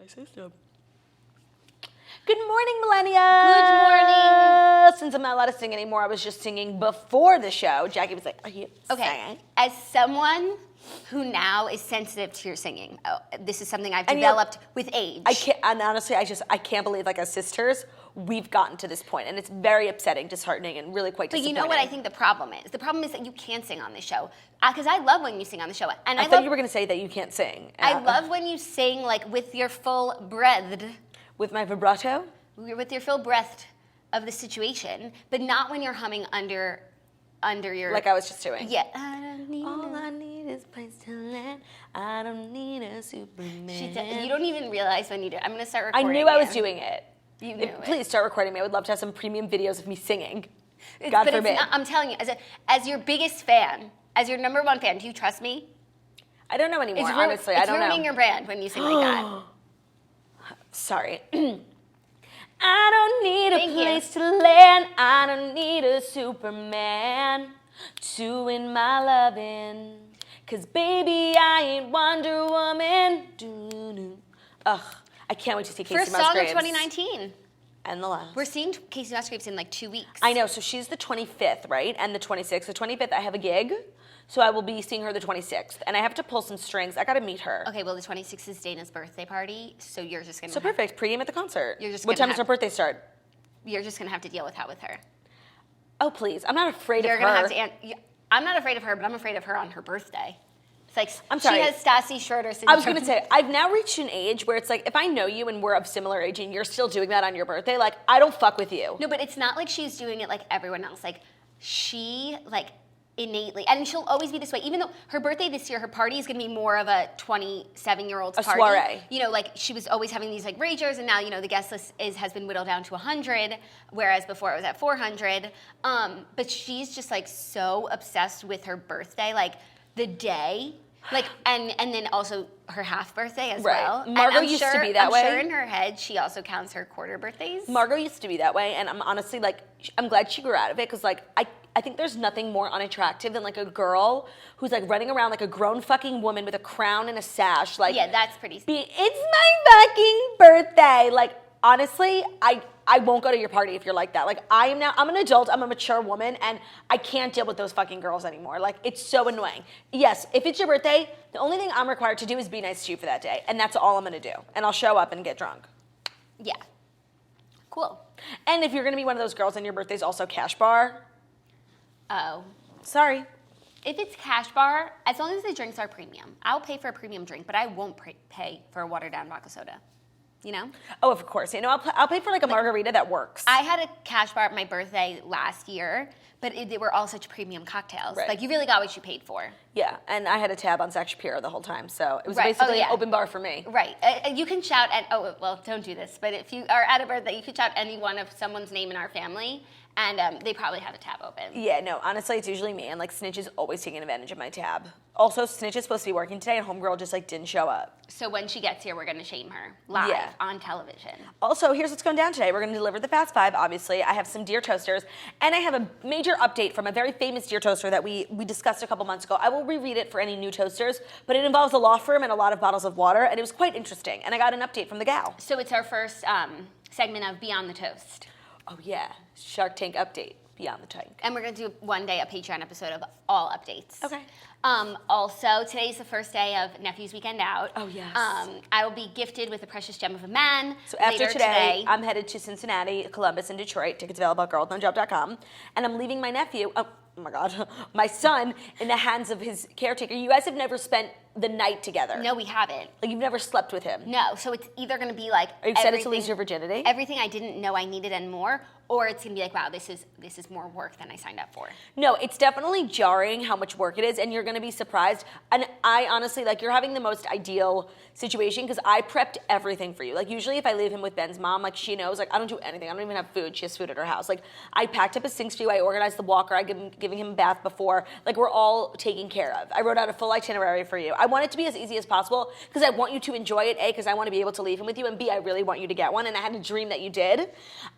my system. Good morning, Millennia. Good morning. Since I'm not allowed to sing anymore, I was just singing before the show. Jackie was like, "Are you singing?" As someone who now is sensitive to your singing, this is something I've developed with age. I can't, and honestly, I can't believe, like, as sisters, we've gotten to this point, and it's very upsetting, disheartening, and really quite disappointing. But you know what I think the problem is? The problem is that you can't sing on this show. Because I love when you sing on the show. And I thought you were going to say that you can't sing. I love when you sing, like, with your full breath. With my vibrato? With your full breath of the situation, but not when you're humming under your... Like I was just doing. Yeah. All I need is a place to land. I don't need a Superman. You don't even realize when you do it. I'm going to start I recording knew I was doing it. You knew it. Please start recording me. I would love to have some premium videos of me singing. God forbid. I'm telling you, as your biggest fan, as your number one fan, do you trust me? I don't know anymore, honestly. I don't know. It's ruining your brand when you sing like that. Sorry. I don't need a place to land. I don't need a Superman to win my lovin'. 'Cause baby, I ain't Wonder Woman. Ugh, I can't wait to see Casey Musgraves. First song of 2019. And the last. We're seeing Casey Musgraves in like 2 weeks. I know, so she's the 25th, right? And the 26th. The 25th, I have a gig. So I will be seeing her the 26th. And I have to pull some strings. I got to meet her. Okay, well, the 26th is Dana's birthday party, so you're just going to... So perfect. Pregame at the concert. You're just what time does her birthday start? You're just going to have to deal with her. Oh, please. I'm not afraid of her. You're going to have to... I'm not afraid of her, but I'm afraid of her on her birthday. It's like, I'm sorry. She has Stassi Schroeder syndrome. I was going to say, I've now reached an age where it's like, if I know you and we're of similar age and you're still doing that on your birthday, like, I don't fuck with you. No, but it's not like she's doing it like everyone else. Like, she, like... innately, and she'll always be this way. Even though her birthday this year, her party is going to be more of a 27-year-old's party. A soiree. You know, like she was always having these like ragers, and now you know the guest list has been whittled down to 100, whereas before it was at 400. But she's just like so obsessed with her birthday, like the day, like and then also her half birthday as well. Margot used to be that way. I'm sure in her head she also counts her quarter birthdays. Margot used to be that way, and I'm honestly like, I'm glad she grew out of it because like I think there's nothing more unattractive than like a girl who's like running around like a grown fucking woman with a crown and a sash. Like, yeah, that's pretty. It's my fucking birthday. Like, honestly, I won't go to your party if you're like that. Like, I'm an adult, I'm a mature woman, and I can't deal with those fucking girls anymore. Like, it's so annoying. Yes, if it's your birthday, the only thing I'm required to do is be nice to you for that day, and that's all I'm gonna do. And I'll show up and get drunk. Yeah. Cool. And if you're gonna be one of those girls and your birthday's also cash bar, oh. Sorry. If it's cash bar, as long as the drinks are premium, I'll pay for a premium drink, but I won't pay for a watered down vodka soda. You know? Oh, of course. You know, I'll pay for like a margarita that works. I had a cash bar at my birthday last year, but they were all such premium cocktails. Right. Like, you really got what you paid for. Yeah, and I had a tab on Zach Shapiro the whole time, so it was basically an open bar for me. Right. You can shout at, don't do this, but if you are at a birthday, you could shout any one of someone's name in our family, and they probably have a tab open. Yeah, no, honestly, it's usually me, and like Snitch is always taking advantage of my tab. Also, Snitch is supposed to be working today, and Homegirl just like didn't show up. So when she gets here, we're going to shame her live on television. Also, here's what's going down today. We're going to deliver the Fast Five, obviously. I have some deer toasters, and I have a major update from a very famous deer toaster that we discussed a couple months ago. I will reread it for any new toasters, but it involves a law firm and a lot of bottles of water, and it was quite interesting, and I got an update from the gal. So it's our first segment of Beyond the Toast. Oh, yeah. Shark Tank update. Beyond the Tank. And we're going to do one day a Patreon episode of all updates. Okay. Also, today's the first day of Nephew's Weekend Out. Oh, yes. I will be gifted with a precious gem of a man. So after later today, I'm headed to Cincinnati, Columbus, and Detroit. Tickets available at girlwithnojob.com. And I'm leaving my nephew, oh my God, my son, in the hands of his caretaker. You guys have never spent the night together. No, we haven't. Like, you've never slept with him. No, so it's either going to be like... Are you excited to lose your virginity? Everything I didn't know I needed and more, or it's going to be like, wow, this is more work than I signed up for. No, it's definitely jarring how much work it is, and you're going to be surprised. And I honestly, like, you're having the most ideal situation because I prepped everything for you. Like, usually if I leave him with Ben's mom, like, she knows, like, I don't do anything. I don't even have food. She has food at her house. Like, I packed up his sinks for you. I organized the walker. I giving him a bath before. Like, we're all taken care of. I wrote out a full itinerary for you. I want it to be as easy as possible because I want you to enjoy it, A, because I want to be able to leave him with you, and B, I really want you to get one, and I had a dream that you did.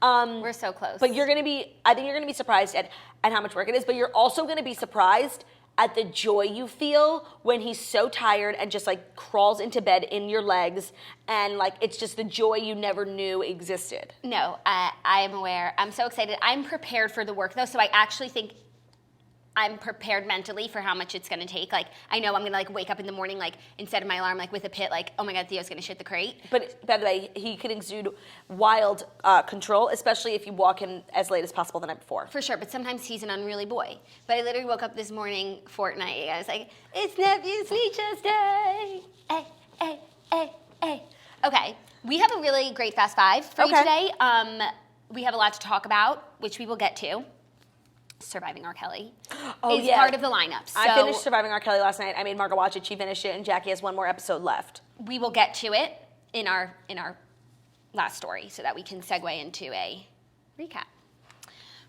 We're so close. But I think you're going to be surprised at how much work it is, but you're also going to be surprised at the joy you feel when he's so tired and just like crawls into bed in your legs, and like it's just the joy you never knew existed. No, I am aware. I'm so excited. I'm prepared for the work though, so I actually think I'm prepared mentally for how much it's gonna take. Like, I know I'm gonna like wake up in the morning, like instead of my alarm, like with a pit, like, oh my God, Theo's gonna shit the crate. But by the way, he could exude wild control, especially if you walk in as late as possible the night before. For sure, but sometimes he's an unruly boy. But I literally woke up this morning, Fortnite, I was like, it's Nephew's Leech's Day. Hey, hey, hey, hey. Okay, we have a really great Fast Five for you today. We have a lot to talk about, which we will get to. Surviving R. Kelly is part of the lineup. So I finished Surviving R. Kelly last night. I made Margo watch it. She finished it, and Jackie has one more episode left. We will get to it in our last story so that we can segue into a recap.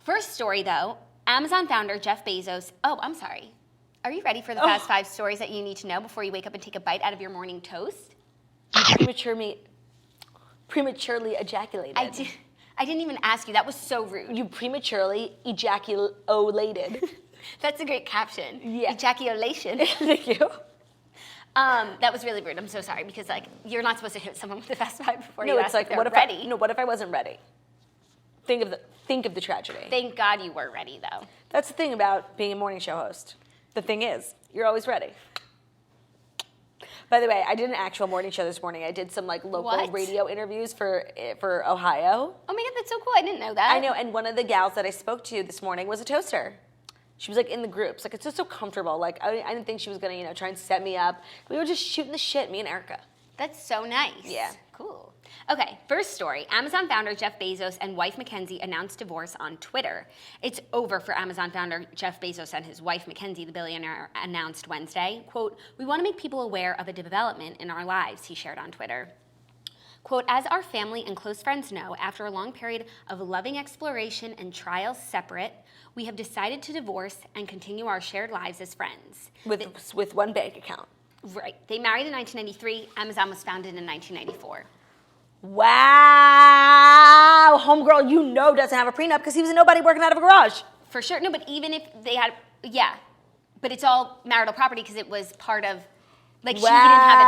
First story, though, Amazon founder Jeff Bezos. Oh, I'm sorry. Are you ready for the Fast Five stories that you need to know before you wake up and take a bite out of your morning toast? Prematurely ejaculated. I didn't even ask you. That was so rude. You prematurely ejaculated. That's a great caption. Yeah. Ejaculation. Thank you. That was really rude. I'm so sorry because like you're not supposed to hit someone with the Fast Five before you ask if they're ready. What if I wasn't ready? Think of the tragedy. Thank God you were ready though. That's the thing about being a morning show host. The thing is, you're always ready. By the way, I did an actual morning show this morning. I did some like local radio interviews for Ohio. Oh my God, that's so cool. I didn't know that. I know, and one of the gals that I spoke to this morning was a toaster. She was like in the groups. Like it's just so comfortable. Like I didn't think she was gonna, try and set me up. We were just shooting the shit, me and Erica. That's so nice. Yeah. Cool. Okay, first story. Amazon founder Jeff Bezos and wife Mackenzie announced divorce on Twitter. It's over for Amazon founder Jeff Bezos and his wife Mackenzie, the billionaire, announced Wednesday. Quote, "We want to make people aware of a development in our lives," he shared on Twitter. Quote, "As our family and close friends know, after a long period of loving exploration and trials separate, we have decided to divorce and continue our shared lives as friends." With one bank account. Right. They married in 1993. Amazon was founded in 1994. Wow. Homegirl, doesn't have a prenup because he was a nobody working out of a garage. For sure. No, but even if they had, but it's all marital property because it was part of, like, she didn't have it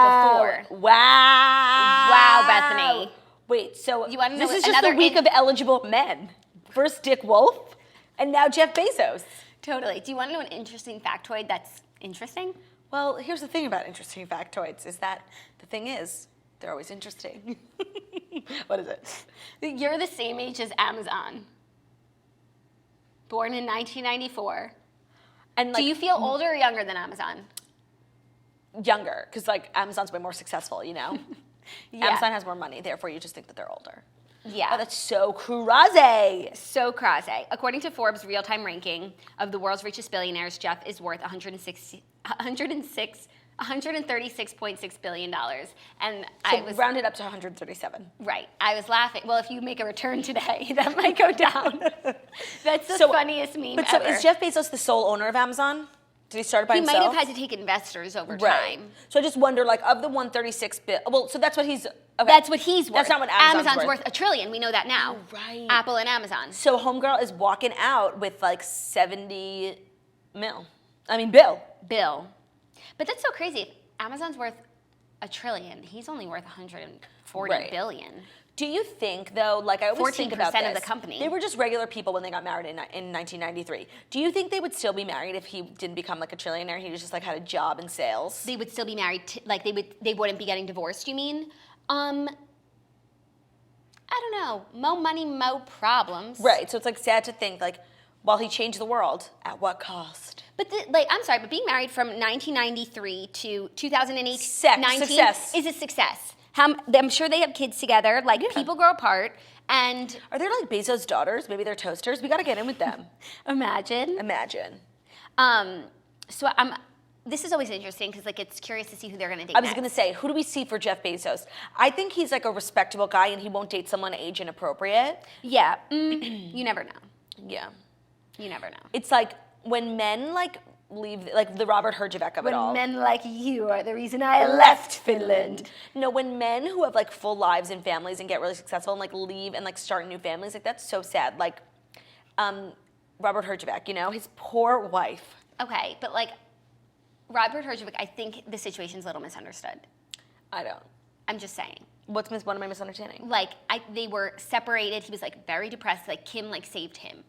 before. Wow, Bethany. Wait, so you want to know this is just a week of eligible men. First Dick Wolf, and now Jeff Bezos. Totally. Do you want to know an interesting factoid that's interesting? Well, here's the thing about interesting factoids is that the thing is, they're always interesting. What is it? You're the same age as Amazon. Born in 1994. And do you feel older or younger than Amazon? Younger, because like Amazon's way more successful, Yeah. Amazon has more money, therefore you just think that they're older. Yeah. Oh, that's so crazy. So crazy. According to Forbes' real-time ranking of the world's richest billionaires, Jeff is worth $136.6 billion. And I was rounded up to 137. Right. I was laughing. Well, if you make a return today, that might go down. That's the funniest meme ever. So is Jeff Bezos the sole owner of Amazon? Did he start it by himself? He might have had to take investors over time. So I just wonder, like, of the 136 billion, well, so that's what he's, okay. That's what he's worth. That's not what Amazon's worth. $1 trillion. We know that now. Oh, right. Apple and Amazon. So homegirl is walking out with like 70 mil. Bill. But that's so crazy. If Amazon's worth $1 trillion, he's only worth 140 billion. Do you think, though, like I always think about this, 14% of the company. They were just regular people when they got married in 1993. Do you think they would still be married if he didn't become like a trillionaire? He just like had a job in sales. They would still be married. They wouldn't be getting divorced. You mean? I don't know. Mo money, mo problems. Right. So it's like sad to think like, while he changed the world, at what cost? But I'm sorry, but being married from 1993 to 2018, success. Is a success. I'm sure they have kids together. Like, people grow apart. And are there like Bezos' daughters? Maybe they're toasters. We got to get in with them. Imagine. This is always interesting because, like, it's curious to see who they're going to date. I was going to say, who do we see for Jeff Bezos? I think he's like a respectable guy, and he won't date someone age inappropriate. Yeah. You never know. Yeah. You never know. It's like when men like leave, like the Robert Herjavec of it all. When men like you are the reason I left Finland. No, when men who have like full lives and families and get really successful and like leave and like start new families, like that's so sad. Like Robert Herjavec, his poor wife. Okay, but like Robert Herjavec, I think the situation's a little misunderstood. I don't. I'm just saying. What am I misunderstanding? Like, they were separated. He was, like, very depressed. Like, Kim, like, saved him.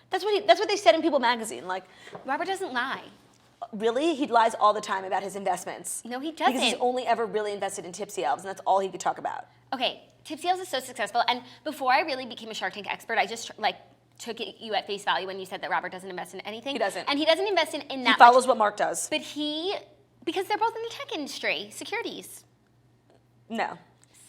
That's what they said in People magazine. Like, Robert doesn't lie. really? He lies all the time about his investments. No, he doesn't. Because he's only ever really invested in Tipsy Elves, and that's all he could talk about. Okay, Tipsy Elves is so successful. And before I really became a Shark Tank expert, I just, like, took you at face value when you said that Robert doesn't invest in anything. He doesn't. And he doesn't invest in that He follows what Mark does. But because they're both in the tech industry, securities. No.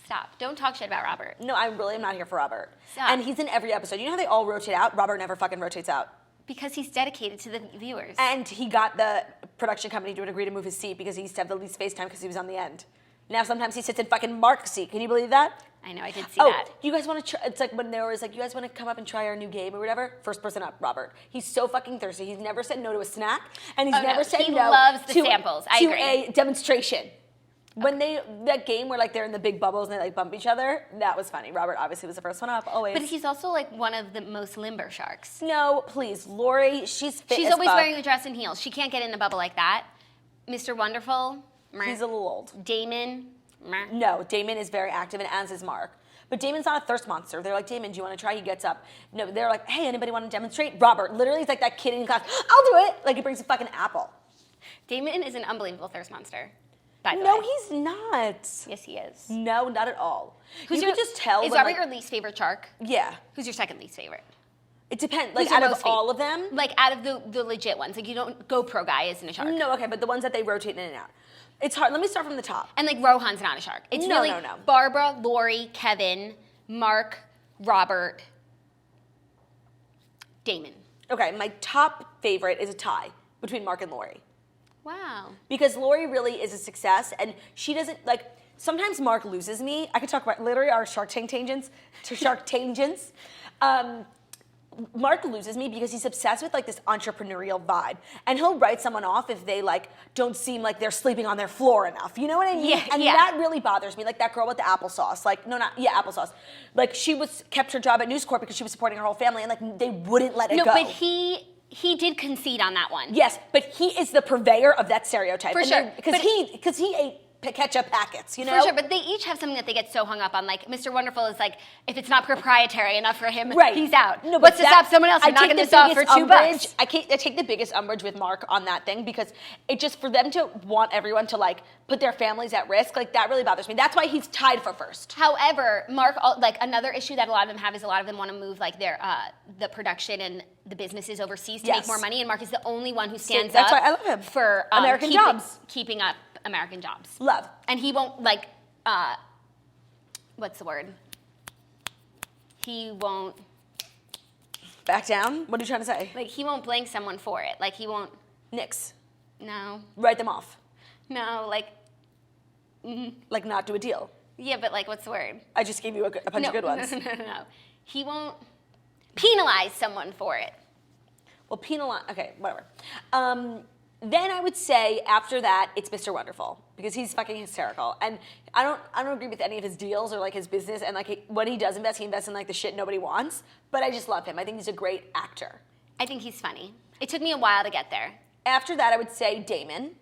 Stop. Don't talk shit about Robert. No, I really am not here for Robert. Stop. And he's in every episode. You know how they all rotate out? Robert never fucking rotates out. Because he's dedicated to the viewers. And he got the production company to agree to move his seat because he used to have the least FaceTime because he was on the end. Now sometimes he sits in fucking Mark's seat. Can you believe that? I know, I did see that. You guys want to try? It's like when there was like, you guys want to come up and try our new game or whatever? First person up, Robert. He's so fucking thirsty. He's never said no to a snack, and he's never said he no loves the to, samples. I to agree. a demonstration. When that game where like they're in the big bubbles and they like bump each other, that was funny. Robert obviously was the first one up, always. But he's also like one of the most limber sharks. No, please, Lori, she's fit She's as always fuck. wearing a dress and heels. She can't get in a bubble like that. Mr. Wonderful, meh. He's a little old. Damon, meh. No, Damon is very active, and as is Mark. But Damon's not a thirst monster. They're like, Damon, do you want to try? He gets up. No, they're like, hey, anybody want to demonstrate? Robert, literally, he's like that kid in class. I'll do it. Like, he brings a fucking apple. Damon is an unbelievable thirst monster. By the No, way. he's not. Yes, he is. No, not at all. Who's You your, can just tell. Is when, Robert like, your least favorite shark? Yeah. Who's your second least favorite? It depends. Like, Who's your out of most favorite? all of them? Like, out of the legit ones. Like, you don't, GoPro guy isn't a shark. No, okay, but the ones that they rotate in and out. It's hard. Let me start from the top. And, like, Rohan's not a shark. It's No, really no. Barbara, Lori, Kevin, Mark, Robert, Damon. Okay, my top favorite is a tie between Mark and Lori. Wow. Because Lori really is a success, and she doesn't, like, sometimes Mark loses me. I could talk about literally our Shark Tank tangents. Mark loses me because he's obsessed with like this entrepreneurial vibe, and he'll write someone off if they like don't seem like they're sleeping on their floor enough. You know what I mean? Yeah, and yeah. that really bothers me. Like that girl with the applesauce. Like applesauce. Like she kept her job at News Corp because she was supporting her whole family, and like they wouldn't let it go. No, but he did concede on that one. Yes, but he is the purveyor of that stereotype. For sure. Because he ate ketchup packets, you know? For sure, but they each have something that they get so hung up on. Like, Mr. Wonderful is like, if it's not proprietary enough for him, Right. he's out. No, What's but to stop someone else from knocking this off for $2? I take the biggest umbrage with Mark on that thing because it just, for them to want everyone to like put their families at risk, like that really bothers me. That's why he's tied for first. However, Mark, like another issue that a lot of them have is a lot of them want to move like their the production and the businesses overseas to Yes. make more money, and Mark is the only one who stands That's up why I love him. for American jobs. keeping up American jobs. Love. And he won't like, what's the word? He won't, Back down? What are you trying to say? like he won't blame someone for it. Like he won't, Nix. no, Write them off. like, Like not do a deal. yeah, but like what's the word? I just gave you a bunch of good ones. No. He won't penalize someone for it. Well, penalize. Okay, whatever. Then I would say after that it's Mr. Wonderful because he's fucking hysterical, and I don't agree with any of his deals or like his business, and like when he does invest, he invests in like the shit nobody wants. But I just love him. I think he's a great actor. I think he's funny. It took me a while to get there. After that, I would say Damon.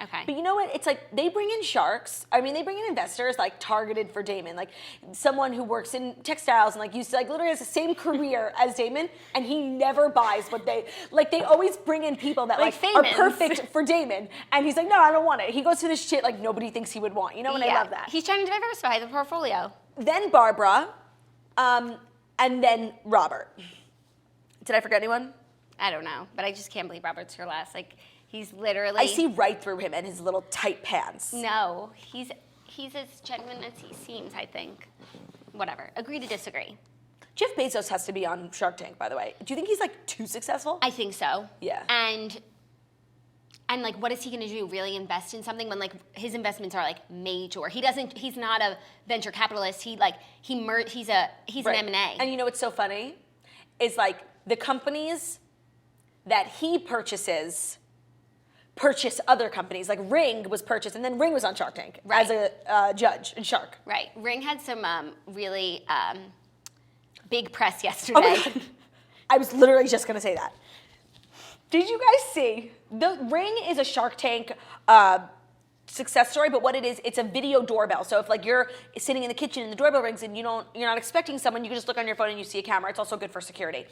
Okay. But you know what? It's like they bring in sharks. I mean, they bring in investors like targeted for Damon, like someone who works in textiles and like used to like literally has the same career as Damon, and he never buys what they like. They always bring in people that like are famous. perfect for Damon, and he's like, no, I don't want it. He goes to this shit like nobody thinks he would want. You know, and I love that. He's trying to diversify the portfolio. Then Barbara, and then Robert. Did I forget anyone? I don't know, but I just can't believe Robert's your last. Like, he's literally. I see right through him and his little tight pants. No, he's as genuine as he seems, I think. Whatever. Agree to disagree. Jeff Bezos has to be on Shark Tank, by the way. Do you think he's like too successful? I think so. Yeah. And like, what is he going to do? Really invest in something when like his investments are like major? He's not a venture capitalist. He's Right. an M&A. And you know what's so funny? Is like the companies that he purchase other companies. Like Ring was purchased, and then Ring was on Shark Tank as a judge in Shark. Right. Ring had some really big press Oh yesterday. my God. I was literally just going to say that. Did you guys see? The Ring is a Shark Tank success story, but what it is, it's a video doorbell. So if like you're sitting in the kitchen and the doorbell rings and you're not expecting someone, you can just look on your phone and you see a camera. It's also good for security.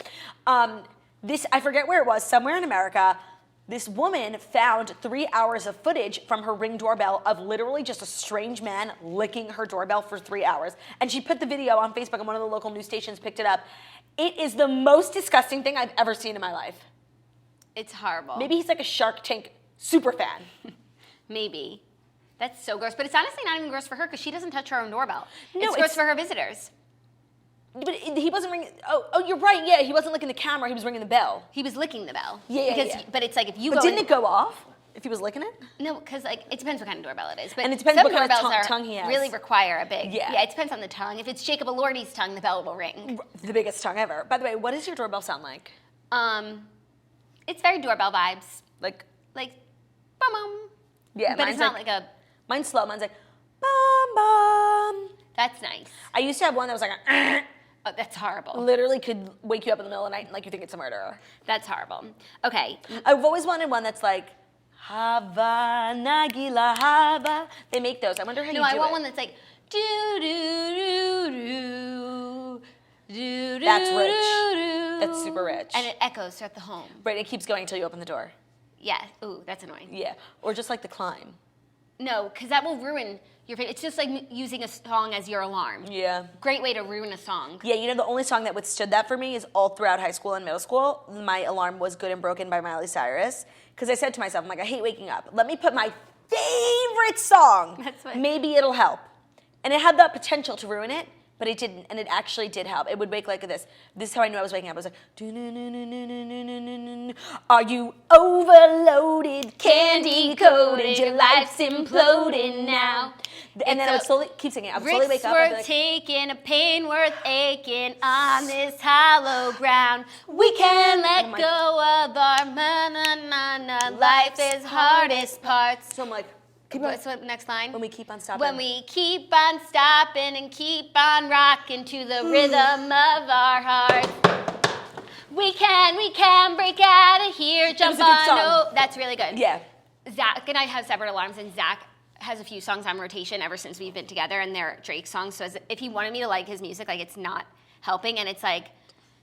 I forget where it was, somewhere in America. This woman found 3 hours of footage from her Ring doorbell of literally just a strange man licking her doorbell for 3 hours. And she put the video on Facebook and one of the local news stations picked it up. It is the most disgusting thing I've ever seen in my life. It's horrible. Maybe he's like a Shark Tank super fan. Maybe. That's so gross. But it's honestly not even gross for her because she doesn't touch her own doorbell. No, it's gross for her visitors. But he wasn't ringing. Oh, you're right. Yeah, he wasn't licking the camera. He was ringing the bell. He was licking the bell. Yeah. But it's like if you But didn't it go off if he was licking it? No, because like it depends what kind of doorbell it is. But and it depends some what kind of doorbells tongue he has. Really require a big. Yeah, it depends on the tongue. If it's Jacob Elordi's tongue, the bell will ring. The biggest tongue ever. By the way, what does your doorbell sound like? It's very doorbell vibes. Like bum bum. Yeah, but it's not like a. Mine's slow. Mine's like bum bum. That's nice. I used to have one that was like a. Oh, that's horrible. Literally could wake you up in the middle of the night and like you think it's a murderer. That's horrible. Okay. I've always wanted one that's like Hava Nagila Hava. They make those. I wonder how you do it. No, I want one that's like do do do do do. That's rich. That's super rich. And it echoes throughout the home. Right, it keeps going until you open the door. Yeah. Ooh, that's annoying. Yeah, or just like the climb. No, because that will ruin your. It's just like using a song as your alarm. Yeah. Great way to ruin a song. Yeah, you know the only song that withstood that for me is all throughout high school and middle school. My alarm was "Good and Broken" by Miley Cyrus because I said to myself, I'm like, I hate waking up. Let me put my favorite song. That's what. Maybe it'll help. And it had the potential to ruin it, but it didn't, and it actually did help. It would wake like this. This is how I knew I was waking up. I was like, are you overloaded, candy coated? Your life's imploding now. And then I would slowly keep singing. I would slowly wake up. Risks worth taking, a pain worth aching on this hollow ground. We can't let go of our na-na-na-na. Life is hardest parts. So I'm like, what's the next line? When we keep on stopping. When we keep on stopping and keep on rocking to the rhythm of our hearts. We can break out of here, jump on. Oh, that's really good. Yeah. Zach and I have separate alarms, and Zach has a few songs on rotation ever since we've been together, and they're Drake songs. So if he wanted me to like his music, like it's not helping, and it's like,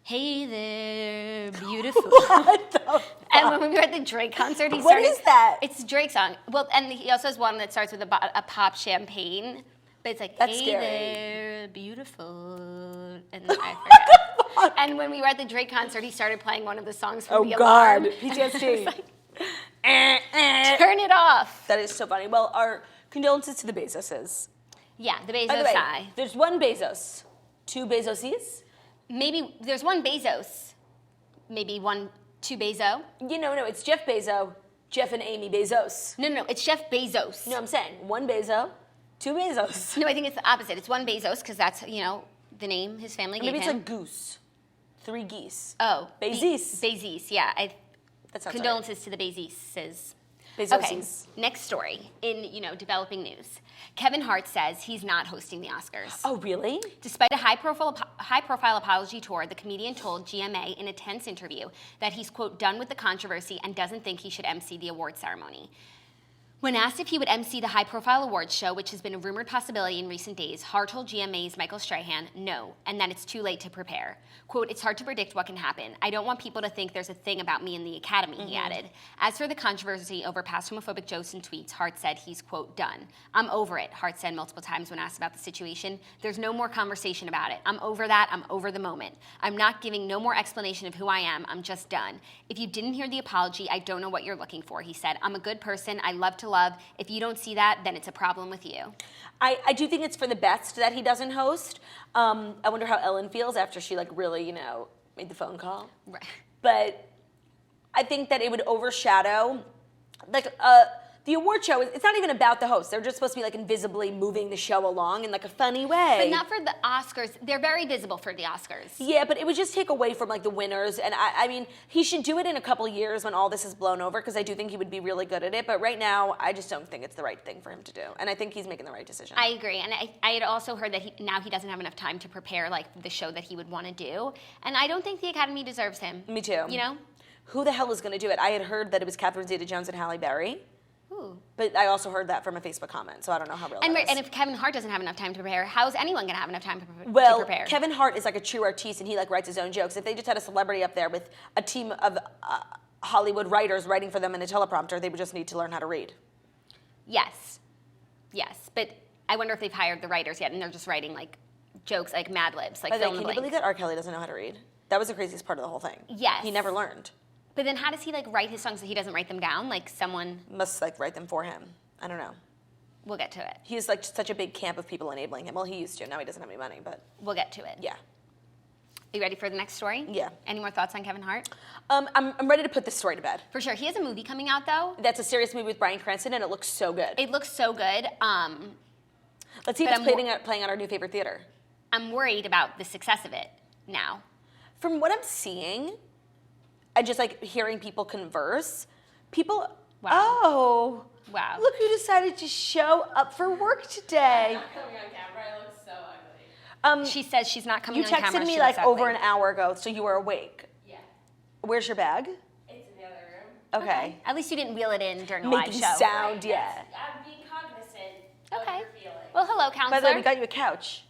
hey there, beautiful. What the fuck? And when we were at the Drake concert, he started. What is that? It's a Drake song. Well, and he also has one that starts with a pop champagne, but it's like, That's hey scary. there, beautiful. And I forgot. And when we were at the Drake concert, he started playing one of the songs from the alarm. PTSD. Like, turn it off. That is so funny. Well, our condolences to the Bezoses. Yeah, the Bezos By the way, sigh. there's one Bezos. Two Bezoses? Maybe there's one Bezos. Maybe two Bezo. No, it's Jeff Bezos, Jeff and Amy Bezos. No, it's Jeff Bezos. No, I'm saying one Bezos, two Bezos. No, I think it's the opposite. It's one Bezos because that's, the name his family gave Maybe it's him. like goose. Three geese. Oh. Bezos. Bezos, yeah. That sounds Condolences to the Bezoses. Bezoses. Okay, next story in, developing news. Kevin Hart says he's not hosting the Oscars. Oh, really? Despite a high-profile apology tour, the comedian told GMA in a tense interview that he's, quote, done with the controversy and doesn't think he should MC the award ceremony. When asked if he would MC the high-profile awards show, which has been a rumored possibility in recent days, Hart told GMA's Michael Strahan no, and that it's too late to prepare. Quote, it's hard to predict what can happen. I don't want people to think there's a thing about me in the Academy, he added. As for the controversy over past homophobic jokes and tweets, Hart said he's, quote, done. I'm over it, Hart said multiple times when asked about the situation. There's no more conversation about it. I'm over that. I'm over the moment. I'm not giving no more explanation of who I am. I'm just done. If you didn't hear the apology, I don't know what you're looking for, he said. I'm a good person. I love to love. If you don't see that, then it's a problem with you. I do think it's for the best that he doesn't host. I wonder how Ellen feels after she really, made the phone call. Right. But I think that it would overshadow, the award show, it's not even about the host. They're just supposed to be invisibly moving the show along in a funny way. But not for the Oscars. They're very visible for the Oscars. Yeah, but it would just take away from the winners. And I mean, he should do it in a couple of years when all this is blown over because I do think he would be really good at it. But right now, I just don't think it's the right thing for him to do. And I think he's making the right decision. I agree. And I had also heard that he doesn't have enough time to prepare the show that he would want to do. And I don't think the Academy deserves him. Me too. who the hell is going to do it? I had heard that it was Catherine Zeta-Jones and Halle Berry. Ooh. But I also heard that from a Facebook comment, so I don't know how real that is. And if Kevin Hart doesn't have enough time to prepare, how is anyone going to have enough time to prepare? Well, Kevin Hart is like a true artiste, and he like writes his own jokes. If they just had a celebrity up there with a team of Hollywood writers writing for them in a teleprompter, they would just need to learn how to read. Yes. But I wonder if they've hired the writers yet, and they're just writing like jokes, like Mad Libs, like fill in the blank. Can you believe that R. Kelly doesn't know how to read? That was the craziest part of the whole thing. Yes. He never learned. But then how does he like write his songs so he doesn't write them down? Like someone must like write them for him. I don't know. We'll get to it. He's like such a big camp of people enabling him. Well, he used to. Now he doesn't have any money, but we'll get to it. Yeah. Are you ready for the next story? Yeah. Any more thoughts on Kevin Hart? I'm ready to put this story to bed. For sure. He has a movie coming out though. That's a serious movie with Bryan Cranston, and it looks so good. It looks so good. Let's see if it's playing at our new favorite theater. I'm worried about the success of it now. From what I'm seeing, and just like hearing people converse, Wow. Oh. Wow. Look who decided to show up for work today. I'm not coming on camera. I look so ugly. She says she's not coming on camera. You texted me like over an hour ago, so you were awake. Yeah. Where's your bag? It's in the other room. Okay. At least you didn't wheel it in during a live Making show. sound, yeah. I'm being cognizant Okay. of your feelings. Well, hello, counselor. By the way, we got you a couch.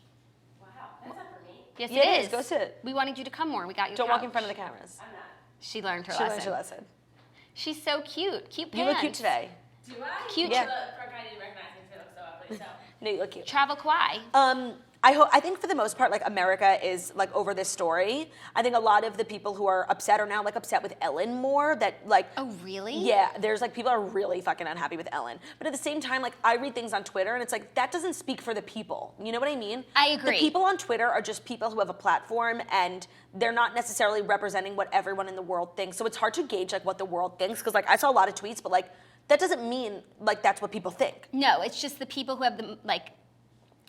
Wow, that's not for me. Yes, Yeah, it it is. Go sit. We wanted you to come more. We got you. Don't walk in front of the cameras. I'm not. She learned her She lesson. learned her lesson. She's so cute. Cute pants. You look cute today. Do I? Cute. Yeah. Look, I didn't recognize me because I look so ugly. So. No, you look cute. Travel Kwai. I think for the most part, like America is like over this story. I think a lot of the people who are upset are now like upset with Ellen more. That like. Oh really? Yeah, there's like people are really fucking unhappy with Ellen. But at the same time, like I read things on Twitter and it's like that doesn't speak for the people. You know what I mean? I agree. The people on Twitter are just people who have a platform and they're not necessarily representing what everyone in the world thinks. So it's hard to gauge like what the world thinks because like I saw a lot of tweets, but like that doesn't mean like that's what people think. No, it's just the people who have the like.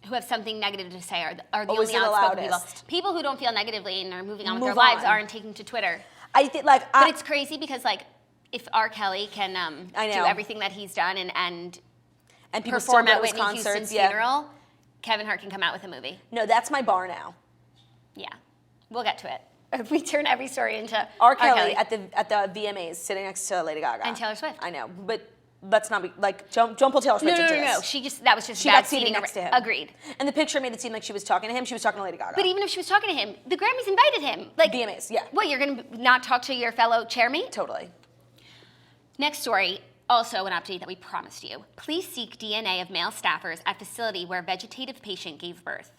Who have something negative to say are the Always only the outspoken people. loudest. People who don't feel negatively and are moving on with their Move lives on. aren't taking to Twitter. I think like But it's crazy because like if R. Kelly can I do know. everything that he's done and people still perform go at to his Whitney concerts, Houston's yeah. funeral, Kevin Hart can come out with a movie. No, that's my bar now. Yeah, we'll get to it. We turn every story into R. Kelly at the VMAs sitting next to Lady Gaga and Taylor Swift. I know, but let's not be like don't pull Taylor Swift into this. No. That was just She bad got seated seating. next to him. Agreed. And the picture made it seem like she was talking to him. She was talking to Lady Gaga. But even if she was talking to him, the Grammys invited him. Like VMAs, yeah. What, you're gonna not talk to your fellow chairmate? Totally. Next story, also an update that we promised you. Police seek DNA of male staffers at facility where vegetative patient gave birth.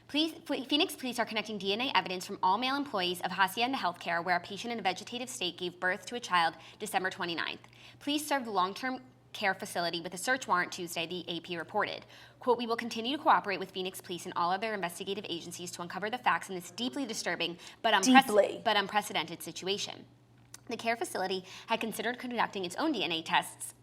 Phoenix police are connecting DNA evidence from all male employees of Hacienda Healthcare where a patient in a vegetative state gave birth to a child December 29th. Police served the long-term care facility with a search warrant Tuesday, the AP reported. Quote, we will continue to cooperate with Phoenix police and all other investigative agencies to uncover the facts in this deeply disturbing but unprecedented situation. The care facility had considered conducting its own DNA tests.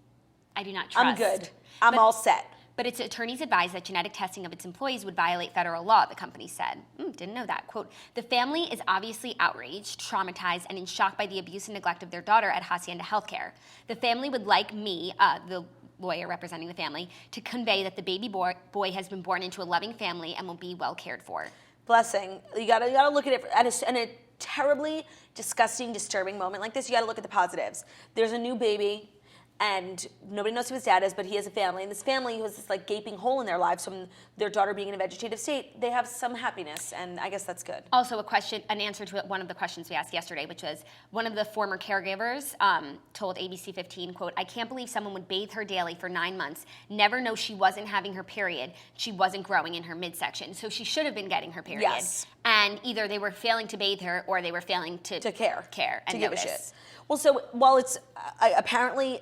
I do not trust. I'm good. I'm all set. But its attorneys advised that genetic testing of its employees would violate federal law, the company said. Didn't know that. Quote, the family is obviously outraged, traumatized, and in shock by the abuse and neglect of their daughter at Hacienda Healthcare. The family would like me, the lawyer representing the family, to convey that the baby boy has been born into a loving family and will be well cared for. Blessing. You gotta look at it in a terribly disgusting, disturbing moment like this. You gotta look at the positives. There's a new baby. And nobody knows who his dad is, but he has a family. And this family who has this like gaping hole in their lives from their daughter being in a vegetative state, they have some happiness, and I guess that's good. Also an answer to one of the questions we asked yesterday, which was one of the former caregivers told ABC 15, quote, I can't believe someone would bathe her daily for 9 months, never know she wasn't having her period, she wasn't growing in her midsection. So she should have been getting her period. Yes. And either they were failing to bathe her or they were failing to care and to notice. give a shit. Well, so while it's apparently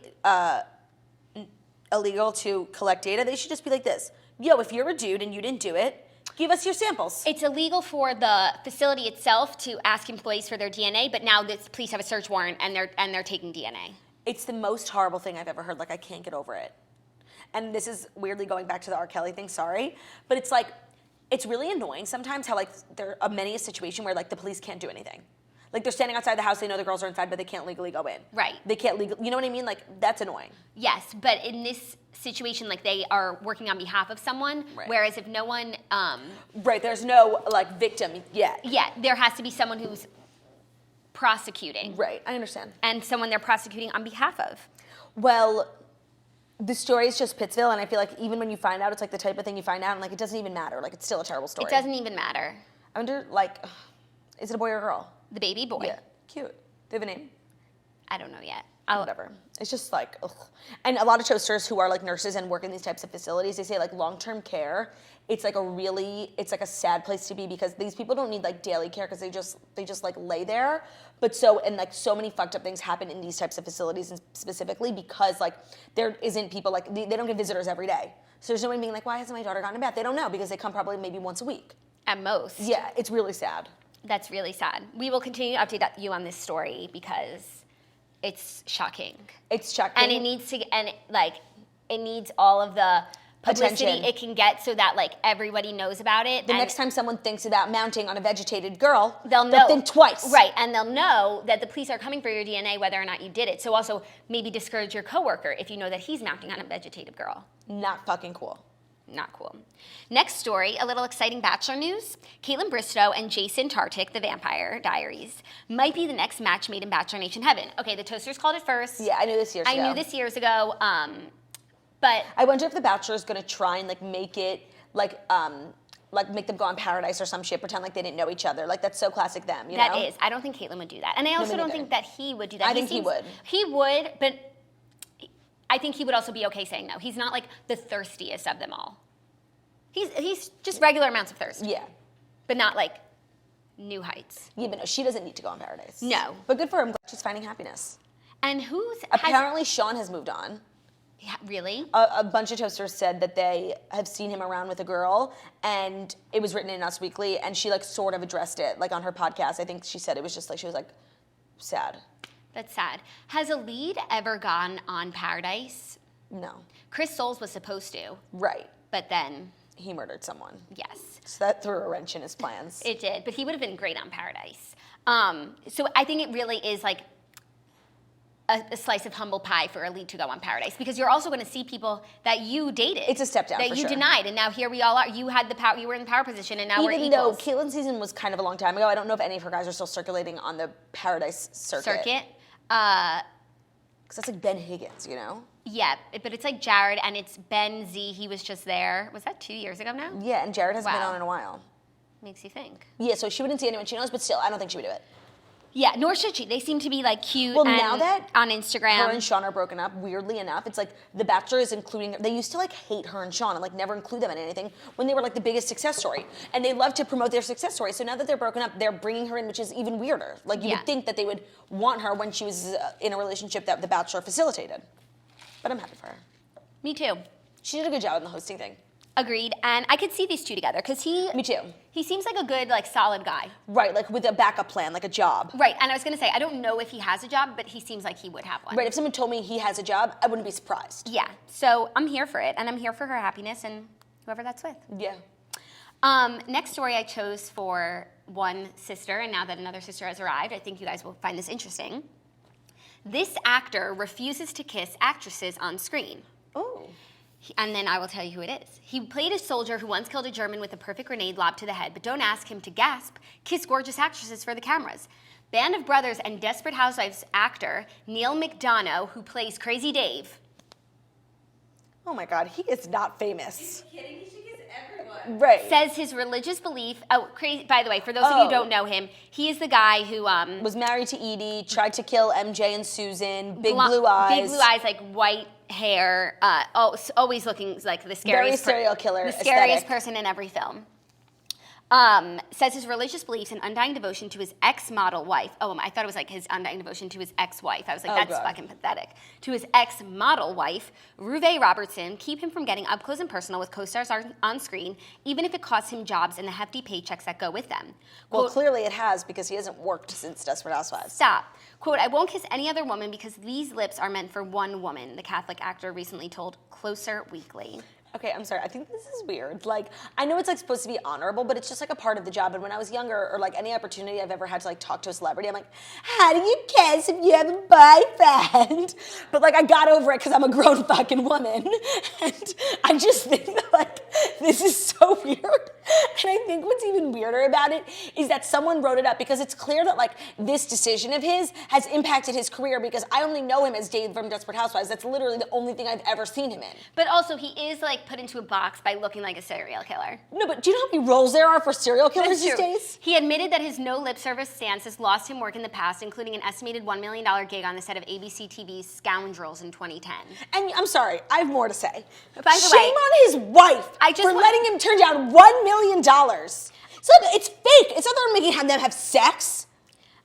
illegal to collect data, they should just be like this. Yo, if you're a dude and you didn't do it, give us your samples. It's illegal for the facility itself to ask employees for their DNA, but now the police have a search warrant and they're taking DNA. It's the most horrible thing I've ever heard. Like, I can't get over it. And this is weirdly going back to the R. Kelly thing, sorry. But it's like, it's really annoying sometimes how like there are many a situation where like the police can't do anything. Like they're standing outside the house, they know the girls are inside, but they can't legally go in. Right. They can't legally, you know what I mean? Like, that's annoying. Yes, but in this situation, like they are working on behalf of someone, Right. whereas if no one... Right, there's no like victim yet. Yeah, there has to be someone who's prosecuting. Right, I understand. And someone they're prosecuting on behalf of. Well, the story is just Pittsville, and I feel like even when you find out, it's like the type of thing you find out, and like it doesn't even matter. Like it's still a terrible story. It doesn't even matter. I wonder, like, is it a boy or a girl? The baby boy. Yeah, cute. They have a name? I don't know yet. Whatever. It's just like, ugh. And a lot of toasters who are like nurses and work in these types of facilities, they say like long-term care, it's like a sad place to be because these people don't need like daily care because they just like lay there. But so many fucked up things happen in these types of facilities and specifically because like there isn't people like, they don't get visitors every day. So there's no one being like, why hasn't my daughter gotten a bath? They don't know because they come probably maybe once a week. At most. Yeah, it's really sad. That's really sad. We will continue to update you on this story because it's shocking. It's shocking. And it needs all of the publicity Attention. it can get so that like everybody knows about it. The next time someone thinks about mounting on a vegetated girl, they'll know. Think twice. Right, and they'll know that the police are coming for your DNA whether or not you did it. So also maybe discourage your coworker if you know that he's mounting on a vegetative girl. Not fucking cool. Not cool. Next story, a little exciting Bachelor news. Kaitlyn Bristowe and Jason Tartick, the Vampire Diaries, might be the next match made in Bachelor Nation heaven. Okay, the toasters called it first. Yeah, I knew this years ago. But I wonder if The Bachelor is gonna try and like make it like make them go on Paradise or some shit, pretend like they didn't know each other. Like that's so classic them, you know? that is. I don't think Kaitlyn would do that. And I also me don't neither. think that he would do that. I think he would. He would, but I think he would also be okay saying no. He's not like the thirstiest of them all. He's just regular amounts of thirst. Yeah. But not like new heights. Yeah, but no, she doesn't need to go on Paradise. No. But good for her. I'm glad she's finding happiness. And Apparently Sean has moved on. Yeah, really? A bunch of toasters said that they have seen him around with a girl, and it was written in Us Weekly, and she like sort of addressed it like on her podcast. I think she said it was just like she was like sad. That's sad. Has a lead ever gone on Paradise? No. Chris Soules was supposed to, Right. but then, He murdered someone. yes, So that threw a wrench in his plans. it did. But he would have been great on Paradise. So I think it really is like a slice of humble pie for a lead to go on Paradise because you're also going to see people that you dated. It's a step down that for you sure. denied, and now here we all are. You had the power. You were in the power position, and now we're Even though equals. Kaitlyn's season was kind of a long time ago, I don't know if any of her guys are still circulating on the Paradise circuit. Because that's like Ben Higgins, you know? Yeah, but it's like Jared, and it's Ben Z. He was just there. Was that 2 years ago now? Yeah, and Jared hasn't been Wow. on in a while. Makes you think. Yeah, so she wouldn't see anyone she knows, but still, I don't think she would do it. Yeah, nor should she. They seem to be like cute. Well, and now that on Instagram, her and Sean are broken up, weirdly enough, it's like The Bachelor is including, they used to like hate her and Sean and like never include them in anything when they were like the biggest success story. And they love to promote their success story. So now that they're broken up, they're bringing her in, which is even weirder. Like you Yeah. would think that they would want her when she was in a relationship that The Bachelor facilitated. But I'm happy for her. me too. She did a good job in the hosting thing. Agreed, and I could see these two together because Me too. he seems like a good, like, solid guy. Right, like with a backup plan, like a job. Right, and I was gonna say I don't know if he has a job, but he seems like he would have one. Right, if someone told me he has a job, I wouldn't be surprised. Yeah, so I'm here for it, and I'm here for her happiness and whoever that's with. Yeah. Next story I chose for one sister, and now that another sister has arrived, I think you guys will find this interesting. This actor refuses to kiss actresses on screen. Oh. And then I will tell you who it is. He played a soldier who once killed a German with a perfect grenade lobbed to the head, but don't ask him to gasp, kiss gorgeous actresses for the cameras. Band of Brothers and Desperate Housewives actor Neal McDonough, who plays Crazy Dave. Oh my God, he is not famous. Kidding? He should kiss everyone. Right. Says his religious belief. Oh, crazy! By the way, for those of you who don't know him, he is the guy who was married to Edie, tried to kill MJ and Susan, big blo- blue eyes. big blue eyes, like white hair, always looking like the scariest, Very serial killer the scariest aesthetic. person in every film. Says his religious beliefs and undying devotion to his ex-model wife. Oh, I thought it was like his undying devotion to his ex-wife. I was like, Oh, that's God. fucking pathetic. To his ex-model wife, Ruve Robertson, keep him from getting up close and personal with co-stars on screen, even if it costs him jobs and the hefty paychecks that go with them. Well, Quote, clearly it has because he hasn't worked since Desperate Housewives. Stop. Quote, I won't kiss any other woman because these lips are meant for one woman, the Catholic actor recently told Closer Weekly. Okay, I'm sorry. I think this is weird. Like, I know it's like supposed to be honorable, but it's just like a part of the job. And when I was younger, or like any opportunity I've ever had to like talk to a celebrity, I'm like, how do you kiss if you have a boyfriend? But like, I got over it because I'm a grown fucking woman, and I just think that like this is so weird. And I think what's even weirder about it is that someone wrote it up because it's clear that like this decision of his has impacted his career because I only know him as Dave from Desperate Housewives. That's literally the only thing I've ever seen him in. But also, he is like put into a box by looking like a serial killer. No, but do you know how many roles there are for serial killers these days? He admitted that his no lip service stance has lost him work in the past, including an estimated $1 million gig on the set of ABC TV's Scoundrels in 2010. And I'm sorry, I have more to say. By the Shame way, on his wife for letting him turn down $1 million. So it's fake. It's not that they're making them have sex.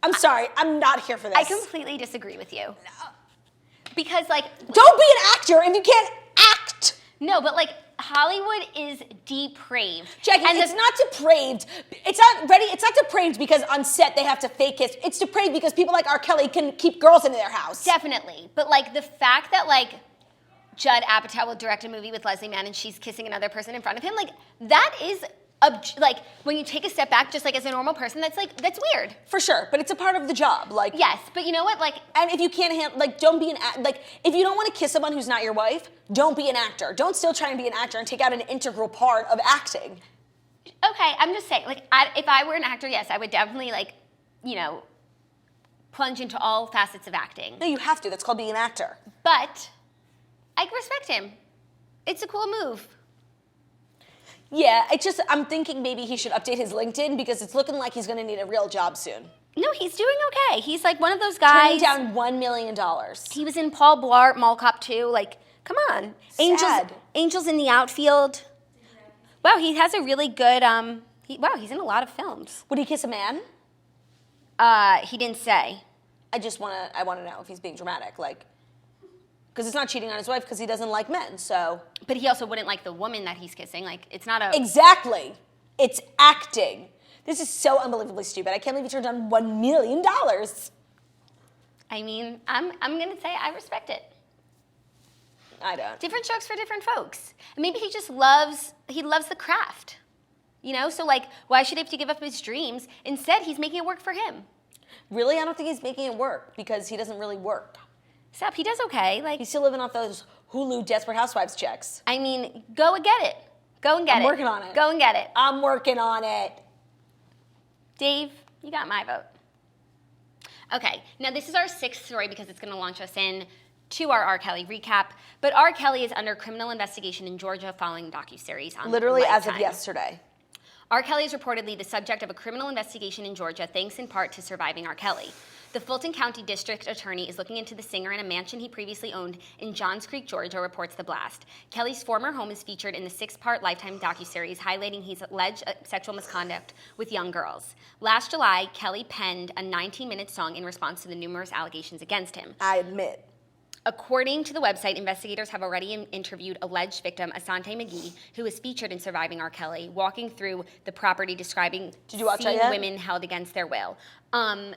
I'm sorry, I'm not here for this. I completely disagree with you. Because like, don't be an actor if you can't act. No, but like Hollywood is depraved. Jackie, and it's not depraved. It's not depraved because on set they have to fake kiss. It's depraved because people like R. Kelly can keep girls into their house. Definitely. But like the fact that like Judd Apatow will direct a movie with Leslie Mann and she's kissing another person in front of him, like that is like when you take a step back, just like as a normal person, that's weird. For sure, but it's a part of the job. Like yes, but you know what? Like, and if you can't handle, like, don't be if you don't want to kiss someone who's not your wife, don't be an actor. Don't still try and be an actor and take out an integral part of acting. Okay, I'm just saying, like, if I were an actor, yes, I would definitely plunge into all facets of acting. No, you have to. That's called being an actor. But I respect him. It's a cool move. Yeah, I'm thinking maybe he should update his LinkedIn because it's looking like he's going to need a real job soon. No, he's doing okay. He's like one of those guys. Turning down $1 million. He was in Paul Blart, Mall Cop 2. Like, come on. Sad. Angels in the Outfield. Wow, he has a really good, he's in a lot of films. Would he kiss a man? He didn't say. I want to know if he's being dramatic, like, because it's not cheating on his wife because he doesn't like men, so. But he also wouldn't like the woman that he's kissing. Like, it's not a. Exactly. It's acting. This is so unbelievably stupid. I can't believe he turned down $1 million. I mean, I'm going to say I respect it. I don't. Different strokes for different folks. And maybe he just loves the craft. You know? So, like, why should he have to give up his dreams? Instead, he's making it work for him. Really? I don't think he's making it work because he doesn't really work. Stop. He does okay. Like, he's still living off those Hulu Desperate Housewives checks. I mean, go and get it. Go and get it. I'm working on it. Go and get it. I'm working on it. Dave, you got my vote. Okay, now this is our sixth story because it's going to launch us in to our R. Kelly recap. But R. Kelly is under criminal investigation in Georgia following docuseries on literally Lifetime. As of yesterday. R. Kelly is reportedly the subject of a criminal investigation in Georgia, thanks in part to surviving R. Kelly. The Fulton County District Attorney is looking into the singer in a mansion he previously owned in Johns Creek, Georgia, reports The Blast. Kelly's former home is featured in the 6-part Lifetime docuseries highlighting his alleged sexual misconduct with young girls. Last July, Kelly penned a 19-minute song in response to the numerous allegations against him. I admit. According to the website, investigators have already interviewed alleged victim Asante McGee, who is featured in Surviving R. Kelly, walking through the property describing seeing women held against their will.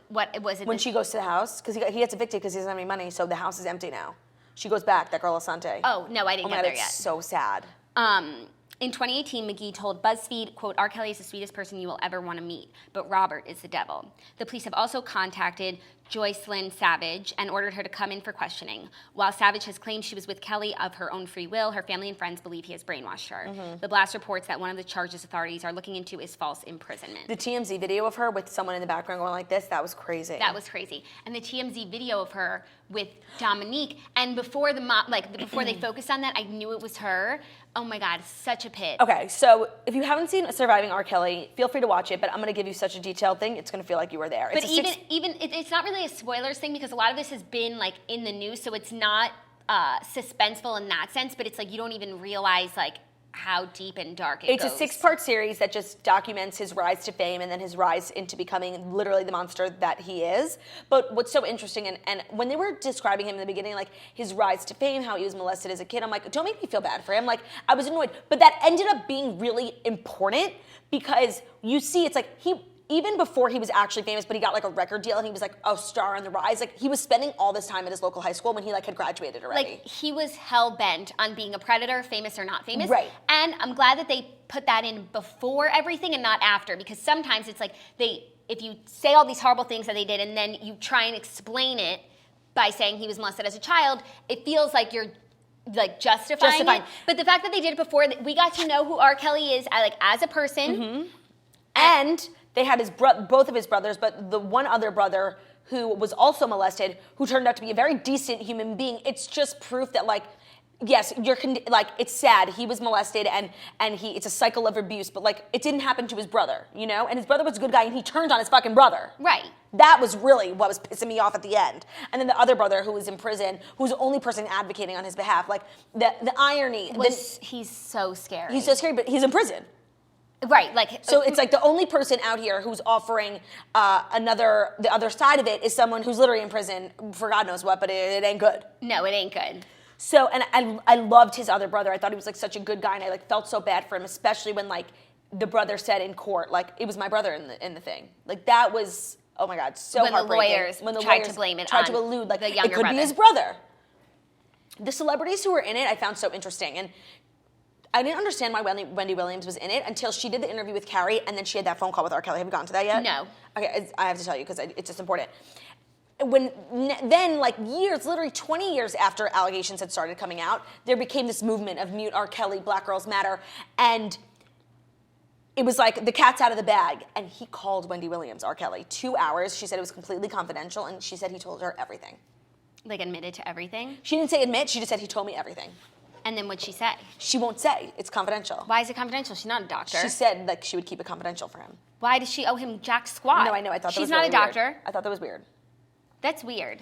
What was it? When she goes to the house, because he gets evicted because he doesn't have any money, so the house is empty now. She goes back, that girl Asante. Oh, no, I didn't get there yet. It's so sad. In 2018, McGee told BuzzFeed, quote, R. Kelly is the sweetest person you will ever want to meet, but Robert is the devil. The police have also contacted Joycelyn Savage and ordered her to come in for questioning. While Savage has claimed she was with Kelly of her own free will, her family and friends believe he has brainwashed her. Mm-hmm. The Blast reports that one of the charges authorities are looking into is false imprisonment. The TMZ video of her with someone in the background going like this, that was crazy. That was crazy. And the TMZ video of her with Dominique, and before before they focused on that, I knew it was her. Oh my God, such a pit. Okay, so if you haven't seen Surviving R. Kelly, feel free to watch it, but I'm going to give you such a detailed thing, it's going to feel like you were there. But it's not really a spoilers thing because a lot of this has been like in the news, so it's not suspenseful in that sense, but it's like you don't even realize like how deep and dark it goes. It's a 6-part series that just documents his rise to fame and then his rise into becoming literally the monster that he is. But what's so interesting, and when they were describing him in the beginning, like his rise to fame, how he was molested as a kid, I'm like, don't make me feel bad for him. Like, I was annoyed. But that ended up being really important because you see, it's like even before he was actually famous, but he got like a record deal and he was like a star on the rise. Like he was spending all this time at his local high school when he like had graduated already. Like he was hell bent on being a predator, famous or not famous. Right. And I'm glad that they put that in before everything and not after, because sometimes it's like if you say all these horrible things that they did and then you try and explain it by saying he was molested as a child, it feels like you're like justifying it. But the fact that they did it before, we got to know who R. Kelly is as a person. Mm-hmm. And they had both of his brothers, but the one other brother who was also molested, who turned out to be a very decent human being. It's just proof that, like, yes, it's sad. He was molested, and it's a cycle of abuse, but, like, it didn't happen to his brother, you know? And his brother was a good guy, and he turned on his fucking brother. Right. That was really what was pissing me off at the end. And then the other brother who was in prison, who was the only person advocating on his behalf, like, the irony. He's so scary. He's so scary, but he's in prison. Right, like... So it's like the only person out here who's offering the other side of it is someone who's literally in prison for God knows what, but it ain't good. No, it ain't good. So, and I loved his other brother. I thought he was, like, such a good guy, and I, like, felt so bad for him, especially when, like, the brother said in court, like, it was my brother in the thing. Like, that was, oh my God, so heartbreaking. When the lawyers tried to blame it tried on to allude, like, the younger it could brother. be his brother. The celebrities who were in it, I found so interesting, and I didn't understand why Wendy Williams was in it until she did the interview with Carrie, and then she had that phone call with R. Kelly. Have you gone to that yet? No. Okay, I have to tell you because it's just important. Then, like, years, literally 20 years after allegations had started coming out, there became this movement of Mute R. Kelly, Black Girls Matter, and it was like the cat's out of the bag. And he called Wendy Williams, R. Kelly, 2 hours. She said it was completely confidential, and she said he told her everything. Like, admitted to everything? She didn't say admit. She just said he told me everything. And then what'd she say? She won't say. It's confidential. Why is it confidential? She's not a doctor. She said, like, she would keep it confidential for him. Why does she owe him jack squat? No, I know. I thought that was She's not really a doctor. Weird. I thought that was weird. That's weird.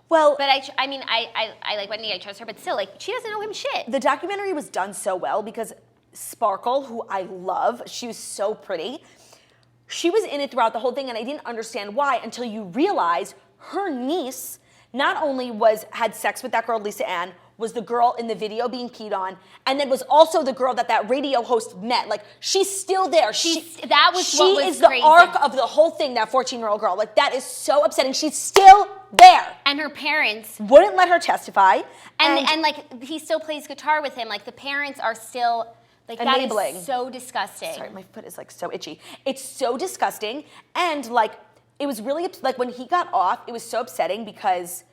Well, but I mean, I like Wendy. I trust her, but still, like, she doesn't owe him shit. The documentary was done so well because Sparkle, who I love, she was so pretty. She was in it throughout the whole thing, and I didn't understand why until you realize her niece not only had sex with that girl, Lisa Ann, was the girl in the video being peed on, and then was also the girl that radio host met. Like, she's still there. She is crazy. The arc of the whole thing, that 14-year-old girl. Like, that is so upsetting. She's still there. And her parents wouldn't let her testify. And like, he still plays guitar with him. Like, the parents are still, like, enabling. That is so disgusting. Sorry, my foot is, like, so itchy. It's so disgusting. And, like, it was really, like, when he got off, it was so upsetting because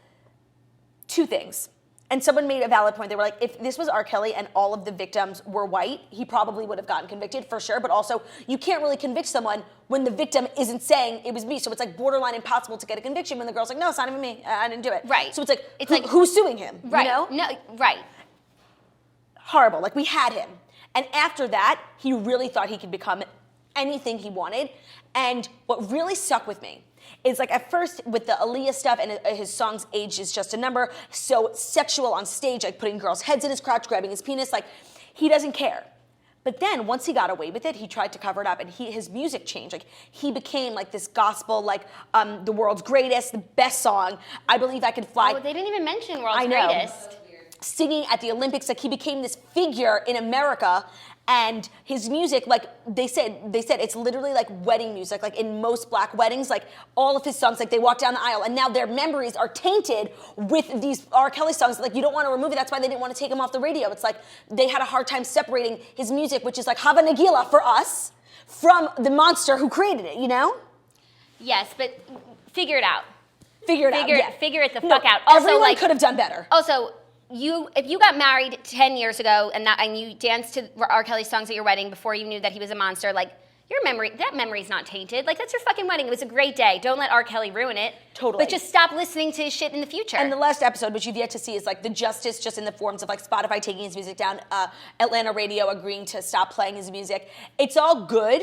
two things. And someone made a valid point. They were like, if this was R. Kelly and all of the victims were white, he probably would have gotten convicted for sure. But also, you can't really convict someone when the victim isn't saying it was me. So it's like borderline impossible to get a conviction when the girl's like, no, it's not even me. I didn't do it. Right. So it's like who's suing him? Right. You know? No. Right. Horrible. Like, we had him. And after that, he really thought he could become anything he wanted. And what really stuck with me is, like, at first with the Aaliyah stuff and his songs Age Is Just a Number, so sexual on stage, like putting girls' heads in his crotch, grabbing his penis, like, he doesn't care. But then once he got away with it, he tried to cover it up, and his music changed. Like, he became like this gospel, like, the world's greatest, the best song, I Believe I Can Fly. Oh, they didn't even mention world's greatest. Singing at the Olympics, like, he became this figure in America. And his music, like, they said it's literally like wedding music. Like, in most black weddings, like, all of his songs, like, they walk down the aisle, and now their memories are tainted with these R. Kelly songs. Like, you don't want to remove it. That's why they didn't want to take him off the radio. It's like they had a hard time separating his music, which is like Hava Nagila for us, from the monster who created it, you know? Yes, but figure it out. Figure it the fuck out. Also, everyone could have done better. Also, if you got married 10 years ago and you danced to R. Kelly songs at your wedding before you knew that he was a monster, like, that memory's not tainted. Like, that's your fucking wedding. It was a great day. Don't let R. Kelly ruin it. Totally. But just stop listening to his shit in the future. And the last episode, which you've yet to see, is like the justice just in the forms of, like, Spotify taking his music down, Atlanta radio agreeing to stop playing his music. It's all good,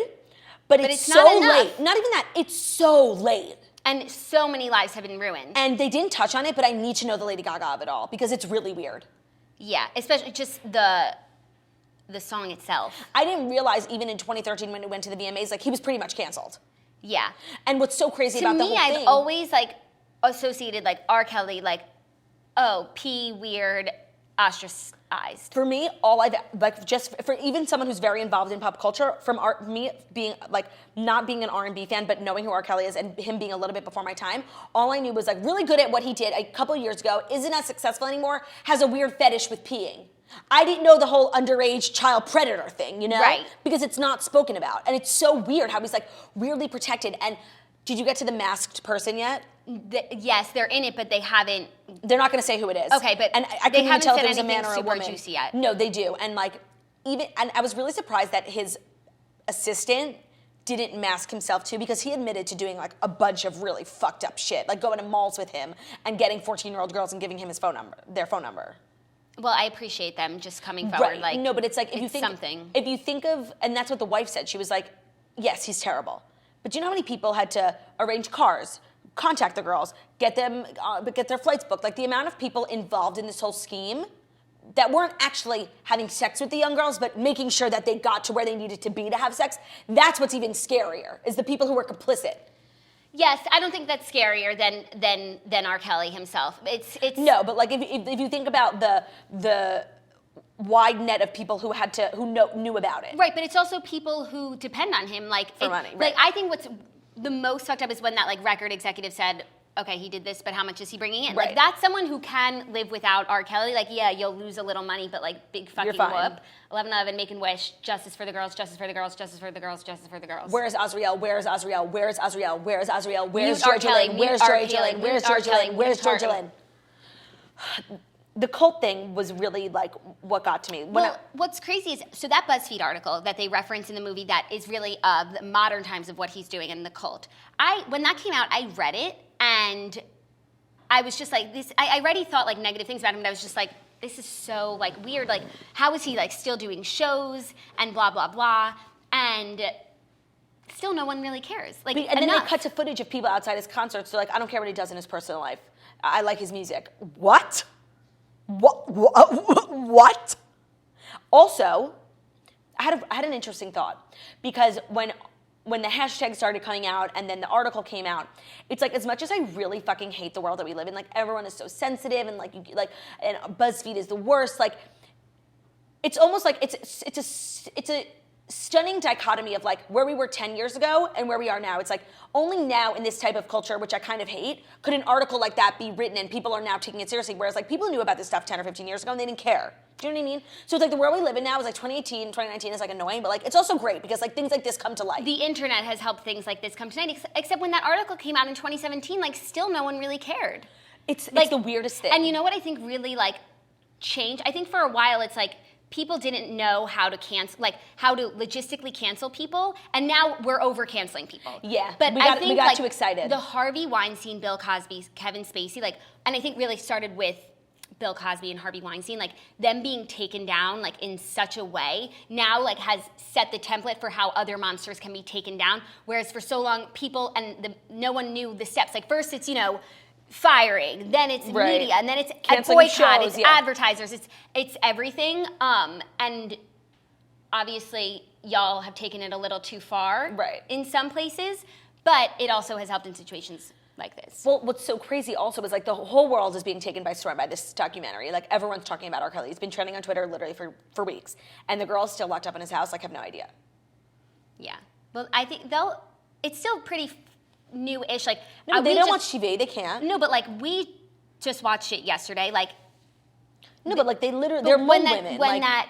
but it's so not enough. late. Not even that. It's so late. And so many lives have been ruined. And they didn't touch on it, but I need to know the Lady Gaga of it all because it's really weird. Yeah, especially just the song itself. I didn't realize even in 2013 when it went to the VMAs, like, he was pretty much canceled. Yeah. And what's so crazy about the whole thing... To me, I've always, like, associated, like, R. Kelly, like, weird, ostracized. For me, all I've, like, just for even someone who's very involved in pop culture, from me being, like, not being an R&B fan, but knowing who R. Kelly is and him being a little bit before my time, all I knew was, like, really good at what he did a couple years ago, isn't as successful anymore, has a weird fetish with peeing. I didn't know the whole underage child predator thing, you know? Right. Because it's not spoken about. And it's so weird how he's, like, weirdly protected. And Did you get to the masked person yet? Yes, they're in it, but they haven't. They're not going to say who it is. Okay, but and I they couldn't even haven't tell if said it was a man anything or a super woman. juicy yet. No, they do, and and I was really surprised that his assistant didn't mask himself too, because he admitted to doing like a bunch of really fucked up shit, like going to malls with him and getting 14-year-old girls and giving him their phone number. Well, I appreciate them just coming forward. Right. Like, no, but it's like if you think of, and that's what the wife said. She was like, yes, he's terrible. But do you know how many people had to arrange cars, contact the girls, get their flights booked? Like the amount of people involved in this whole scheme that weren't actually having sex with the young girls, but making sure that they got to where they needed to be to have sex. That's what's even scarier, is the people who were complicit. Yes, I don't think that's scarier than R. Kelly himself. It's no, but like if you think about the wide net of people who knew about it. Right, but it's also people who depend on him, like for money. Right. Like I think what's the most fucked up is when that like record executive said, okay, he did this, but how much is he bringing in? Right. Like that's someone who can live without R. Kelly. Like yeah, you'll lose a little money, but like big fucking whoop. 11/11, Make-A-Wish, justice for the girls, justice for the girls, justice for the girls, justice for the girls. Where's Azriel? Where's Azriel? Where's Azriel? Where's Azriel? Where's Georgia Lynn? Where's Georgia Lynn? Where's Georgia Lynn? Where's Georgia Lynn? The cult thing was really like what got to me. What's crazy is, so that BuzzFeed article that they reference in the movie that is really the modern times of what he's doing in the cult. When that came out, I read it and I was just like, I already thought like negative things about him, but I was just like, this is so like weird. Like, how is he like still doing shows and blah, blah, blah. And still no one really cares. Like, and then they cut to footage of people outside his concerts. They're like, I don't care what he does in his personal life. I like his music. What? What? Also, I had an interesting thought, because when the hashtag started coming out and then the article came out, it's like, as much as I really fucking hate the world that we live in, like everyone is so sensitive and and BuzzFeed is the worst, like it's almost like it's a stunning dichotomy of like where we were 10 years ago and where we are now. It's like only now in this type of culture, which I kind of hate, could an article like that be written and people are now taking it seriously, whereas like people knew about this stuff 10 or 15 years ago and they didn't care. Do you know what I mean? So it's like the world we live in now is like 2019 is like annoying, but like it's also great because like things like this come to light. The internet has helped things like this come to light, except when that article came out in 2017, like still no one really cared. It's like the weirdest thing. And you know what I think really like changed? I think for a while it's like people didn't know how to cancel, like how to logistically cancel people, and now we're over canceling people. Yeah, but we got like, too excited. The Harvey Weinstein, Bill Cosby, Kevin Spacey, like, and I think really started with Bill Cosby and Harvey Weinstein, like them being taken down like in such a way now like has set the template for how other monsters can be taken down. Whereas for so long people no one knew the steps. Like first it's firing, then it's media, and then it's canceling boycott, shows, it's advertisers, it's everything. And obviously y'all have taken it a little too far in some places, but it also has helped in situations like this. Well, what's so crazy also is like the whole world is being taken by storm by this documentary. Like everyone's talking about R. Kelly. It's been trending on Twitter literally for weeks. And the girl's still locked up in his house, like have no idea. Yeah. Well, I think it's still pretty new-ish. Like no, they don't watch TV, they can't. No, but like we just watched it yesterday. Like no, but like they're women. When that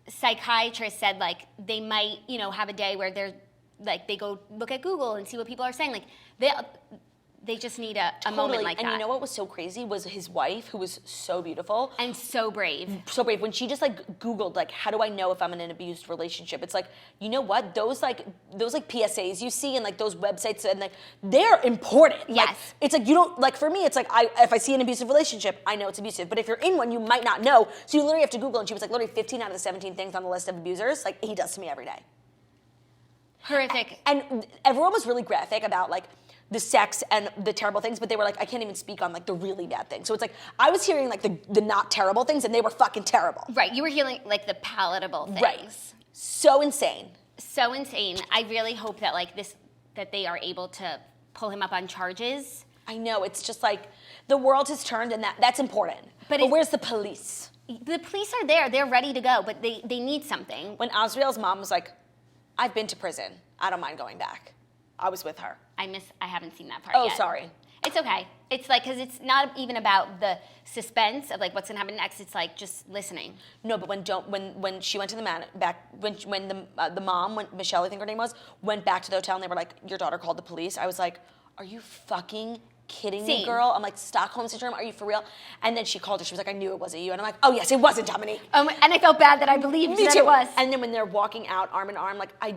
psychiatrist said like they might, have a day where they're like they go look at Google and see what people are saying. Like they just need a moment like that. And you know what was so crazy was his wife, who was so beautiful and so brave. So brave. When she just like Googled like, how do I know if I'm in an abused relationship? It's like, you know what? Those PSAs you see and like those websites and like they're important. Yes. Like, it's like you don't like for me. It's like if I see an abusive relationship, I know it's abusive. But if you're in one, you might not know. So you literally have to Google. And she was like, literally 15 out of the 17 things on the list of abusers, like he does to me every day. Horrific. And everyone was really graphic about like the sex and the terrible things, but they were like, I can't even speak on like the really bad things. So it's like I was hearing like the not terrible things and they were fucking terrible. Right. You were hearing like the palatable things. Right. So insane. So insane. I really hope that like that they are able to pull him up on charges. I know. It's just like the world has turned and that's important. But where's the police? The police are there. They're ready to go, but they need something. When Azriel's mom was like, I've been to prison. I don't mind going back. I was with her. I haven't seen that part yet. Oh, sorry. It's okay. It's like, because it's not even about the suspense of like what's gonna happen next. It's like just listening. No, but when she went to the when the mom, when Michelle, I think her name was, went back to the hotel and they were like, your daughter called the police. I was like, are you fucking kidding me, girl? I'm like, Stockholm Syndrome, are you for real? And then she called her. She was like, I knew it wasn't you. And I'm like, oh yes, it wasn't Dominique. And I felt bad that I believed that it was. And then when they're walking out arm in arm, like I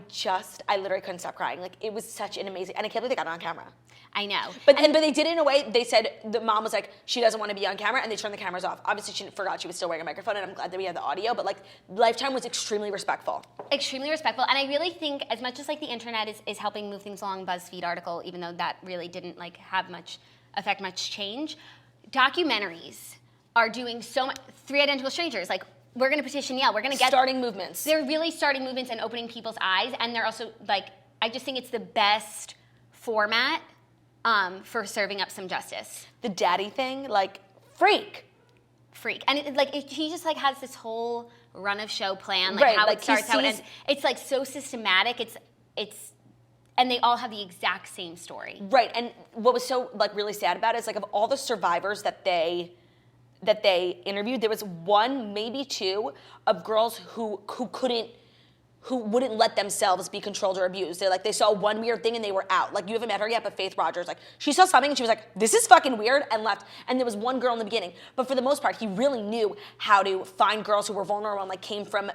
literally couldn't stop crying. Like it was such an amazing, and I can't believe they got it on camera. I know. But they did it in a way, they said, the mom was like, she doesn't want to be on camera, and they turned the cameras off. Obviously, she forgot she was still wearing a microphone, and I'm glad that we had the audio, but like, Lifetime was extremely respectful. Extremely respectful, and I really think, as much as like the internet is helping move things along, BuzzFeed article, even though that really didn't like have affect much change, documentaries are doing so much. Three Identical Strangers, like, we're gonna petition Neal, we're gonna get- Starting movements. They're really starting movements and opening people's eyes, and they're also, like, I just think it's the best format for serving up some justice. The daddy thing, like, freak. And he just like has this whole run of show plan, like right, how like it starts, how it ends. It's like so systematic. It's and they all have the exact same story. Right, and what was so like really sad about it is like of all the survivors that they interviewed, there was one, maybe two, of girls who wouldn't let themselves be controlled or abused. They saw one weird thing and they were out. Like, you haven't met her yet, but Faith Rogers, like, she saw something and she was like, this is fucking weird, and left. And there was one girl in the beginning. But for the most part, he really knew how to find girls who were vulnerable and, like, came from,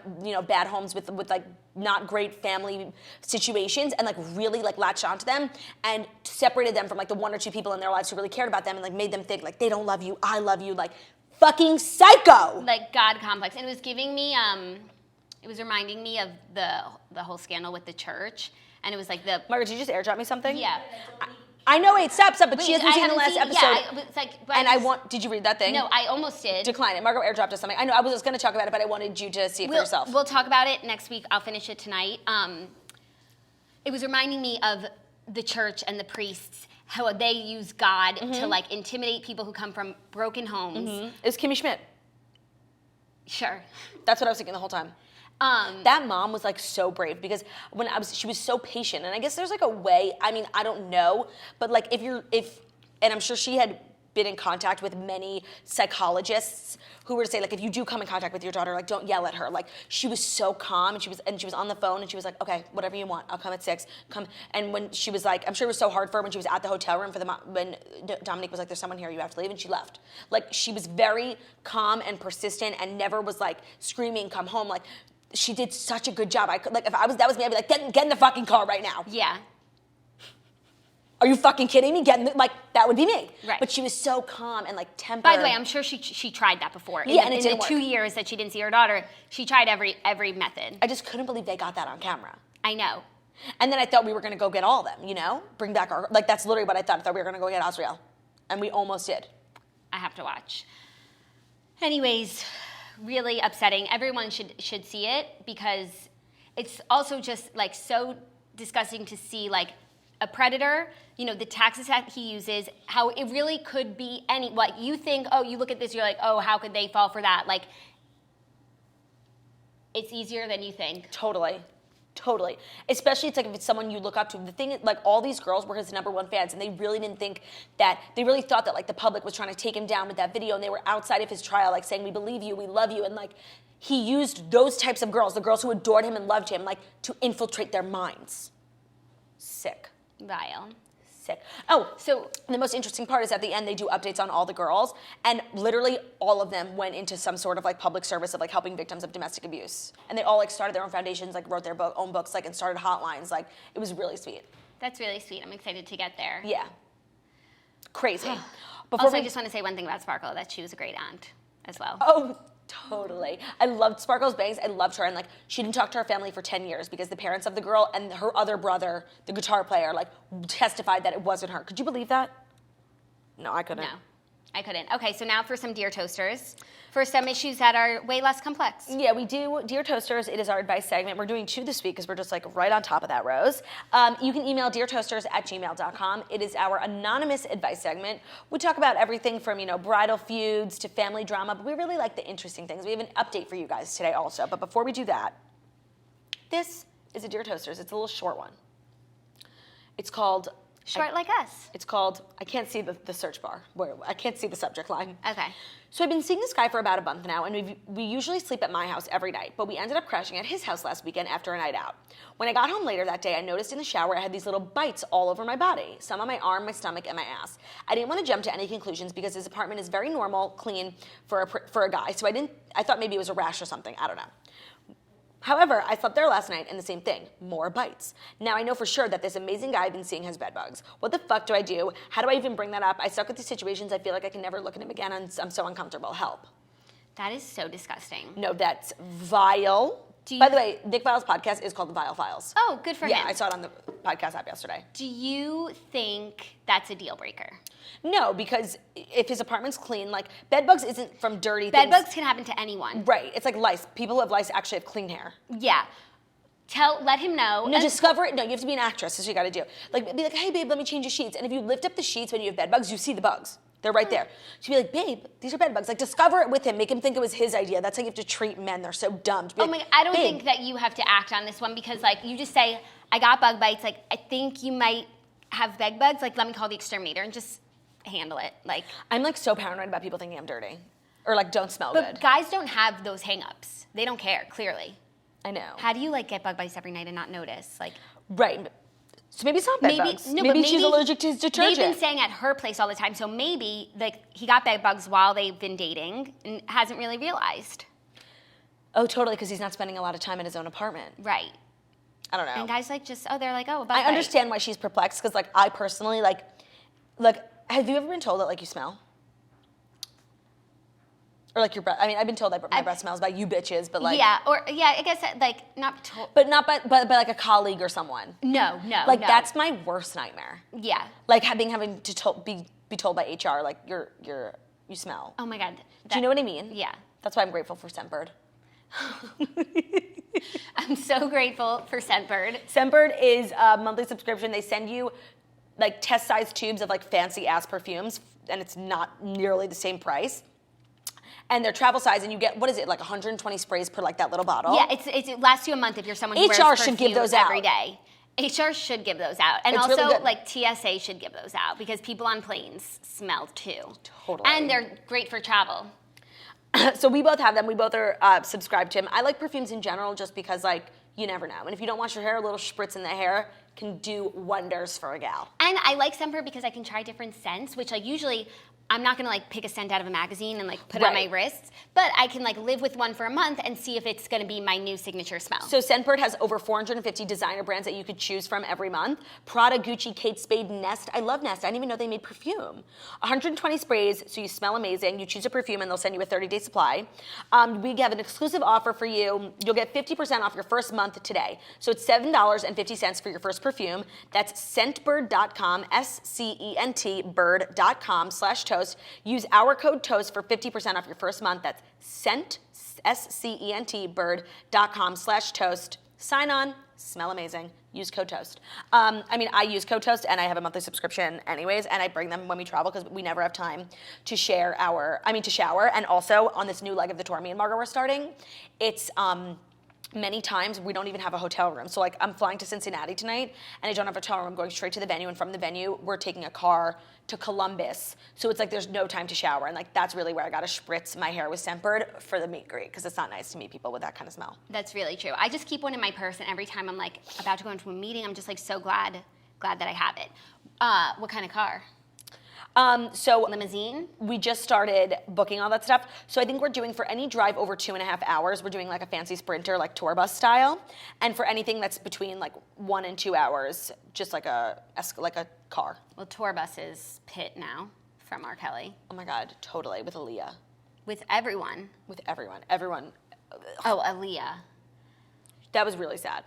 bad homes with like, not great family situations, and, like, really, like, latched onto them and separated them from, like, the one or two people in their lives who really cared about them and, like, made them think, like, they don't love you, I love you, like, fucking psycho! Like, God complex. And it was giving me, it was reminding me of the whole scandal with the church, and it was like the. Margaret, did you just airdrop me something? Yeah. I know. Wait, stop. But she Wait, hasn't seen the last episode. Yeah, it's like. And did you read that thing? No, I almost did. Decline it. Margaret airdropped us something. I know. I was going to talk about it, but I wanted you to see it for yourself. We'll talk about it next week. I'll finish it tonight. It was reminding me of the church and the priests, how they use God to like intimidate people who come from broken homes. It was Kimmy Schmidt. Sure. That's what I was thinking the whole time. That mom was like so brave because she was so patient, and I guess there's like a way. I mean, I don't know, but like and I'm sure she had been in contact with many psychologists who were to say like, if you do come in contact with your daughter, like don't yell at her. Like she was so calm, and she was on the phone, and she was like, okay, whatever you want, I'll come at 6. Come. And when she was like, I'm sure it was so hard for her when she was at the hotel room when Dominique was like, there's someone here, you have to leave, and she left. Like she was very calm and persistent, and never was like screaming, come home. Like she did such a good job. I could like if that was me, I'd be like, get in the fucking car right now. Yeah. Are you fucking kidding me? Like that would be me. Right. But she was so calm and like tempered. By the way, I'm sure she tried that before. Yeah, and it in didn't the work. 2 years that she didn't see her daughter, she tried every method. I just couldn't believe they got that on camera. I know. And then I thought we were gonna go get all of them, bring back our, like that's literally what I thought. I thought we were gonna go get Osriel. And we almost did. I have to watch. Anyways, really upsetting. Everyone should see it because it's also just like so disgusting to see like a predator, the tactics that he uses, how it really could be what you think, oh, you look at this, you're like, oh, how could they fall for that? Like, it's easier than you think. Totally. Especially it's like if it's someone you look up to. The thing is, like all these girls were his #1 fans, and they really thought that like the public was trying to take him down with that video, and they were outside of his trial like saying, we believe you, we love you, and like he used those types of girls, the girls who adored him and loved him, like to infiltrate their minds. Sick. Vile. Sick. Oh, so the most interesting part is at the end they do updates on all the girls, and literally all of them went into some sort of like public service of like helping victims of domestic abuse, and they all like started their own foundations, like wrote their own books, like and started hotlines. Like it was really sweet. That's really sweet. I'm excited to get there. Yeah. Crazy. I just want to say one thing about Sparkle, that she was a great aunt as well. Oh, totally. I loved Sparkle's bangs. I loved her. And, like, she didn't talk to her family for 10 years because the parents of the girl and her other brother, the guitar player, like, testified that it wasn't her. Could you believe that? No, I couldn't. No, I couldn't. Okay, so now for some Dear Toasters. For some issues that are way less complex. Yeah, we do Dear Toasters. It is our advice segment. We're doing 2 this week because we're just like right on top of that, Rose. You can email deartoasters@gmail.com. It is our anonymous advice segment. We talk about everything from, bridal feuds to family drama, but we really like the interesting things. We have an update for you guys today also. But before we do that, this is a Dear Toasters. It's a little short one. It's called Short like us. It's called, I can't see the search bar. I can't see the subject line. Okay. So I've been seeing this guy for about a month now, and we usually sleep at my house every night, but we ended up crashing at his house last weekend after a night out. When I got home later that day, I noticed in the shower I had these little bites all over my body, some on my arm, my stomach, and my ass. I didn't want to jump to any conclusions because his apartment is very normal, clean for a guy, so I thought maybe it was a rash or something. I don't know. However, I slept there last night and the same thing, more bites. Now I know for sure that this amazing guy I've been seeing has bed bugs. What the fuck do I do? How do I even bring that up? I suck with these situations. I feel like I can never look at him again and I'm so uncomfortable. Help. That is so disgusting. No, that's vile. By the way, Nick Vile's podcast is called The Vile Files. Oh, good for him. Yeah, I saw it on the podcast app yesterday. Do you think that's a deal breaker? No, because if his apartment's clean, like bed bugs isn't from dirty Bed things. bugs can happen to anyone. Right. It's like lice. People who have lice actually have clean hair. Yeah. Let him know. No, discover it. No, you have to be an actress. That's what you got to do. Like, be like, hey, babe, let me change your sheets. And if you lift up the sheets when you have bed bugs, you see the bugs. They're right there. So be like, babe, these are bed bugs. Like, discover it with him. Make him think it was his idea. That's how you have to treat men. They're so dumb. Oh my, I don't think that you have to act on this one because, like, you just say, I got bug bites. Like, I think you might have bed bugs. Like, let me call the exterminator and just handle it. Like, I'm, like, so paranoid about people thinking I'm dirty. Or, like, don't smell but good. guys don't have those hang-ups. They don't care, clearly. I know. How do you, like, get bug bites every night and not notice? Like, right. So maybe it's not bed bugs. Maybe she's allergic to his detergent. They've been staying at her place all the time, so maybe like he got bed bugs while they've been dating and hasn't really realized. Oh, totally, because he's not spending a lot of time in his own apartment. Right. I don't know. And guys like they're like, oh, a bug I bite. understand why she's perplexed, because like I personally like, have you ever been told that like you smell? Or like your breath. I mean, I've been told that my breath smells by you bitches, but like. Yeah, I guess like not told. But not by like a colleague or someone. No. Like that's my worst nightmare. Yeah. Like having to be told by HR like you smell. Oh my God. Do you know what I mean? Yeah. That's why I'm grateful for Scentbird. I'm so grateful for Scentbird. Scentbird is a monthly subscription. They send you like test-sized tubes of like fancy ass perfumes, and it's not nearly the same price. And they're travel size, and you get, what is it, like 120 sprays per like that little bottle? Yeah, it lasts you a month if you're someone who wears HR should give perfume those out every day. HR should give those out. And It's also, really good. like, TSA should give those out because people on planes smell too. Totally. And they're great for travel. So we both have them. We both are subscribed to them. I like perfumes in general just because, like, you never know. And if you don't wash your hair, a little spritz in the hair can do wonders for a gal. And I like Scentbird because I can try different scents, which, like, usually I'm not gonna like pick a scent out of a magazine and like put it on my wrists, but I can like live with one for a month and see if it's gonna be my new signature smell. So Scentbird has over 450 designer brands that you could choose from every month. Prada, Gucci, Kate Spade, Nest. I love Nest. I didn't even know they made perfume. 120 sprays, so you smell amazing. You choose a perfume and they'll send you a 30-day supply. We have an exclusive offer for you. You'll get 50% off your first month today. So it's $7.50 for your first perfume. That's scentbird.com, S-C-E-N-T, bird.com/toast. Use our code TOAST for 50% off your first month. That's S-C-E-N-T, bird.com/toast. Sign on, smell amazing, use code TOAST. I use code TOAST and I have a monthly subscription anyways, and I bring them when we travel because we never have time to shower. And also on this new leg of the tour me and Margot are starting, it's, many times we don't even have a hotel room. So like I'm flying to Cincinnati tonight and I don't have a hotel room. I'm going straight to the venue, and from the venue we're taking a car to Columbus. So it's like there's no time to shower, and like that's really where I got to spritz my hair with Scentbird for the meet and greet, because it's not nice to meet people with that kind of smell. That's really true. I just keep one in my purse, and every time I'm like about to go into a meeting, I'm just like so glad that I have it. What kind of car? So Limousine? we just started booking all that stuff. So I think we're doing, for any drive over 2.5 hours, we're doing like a fancy Sprinter, like tour bus style. And for anything that's between like 1 and 2 hours, just like a car. Well, tour buses pit now from R. Kelly. Oh my God, totally, with Aaliyah. With everyone. With everyone. Everyone. Oh, Aaliyah. That was really sad.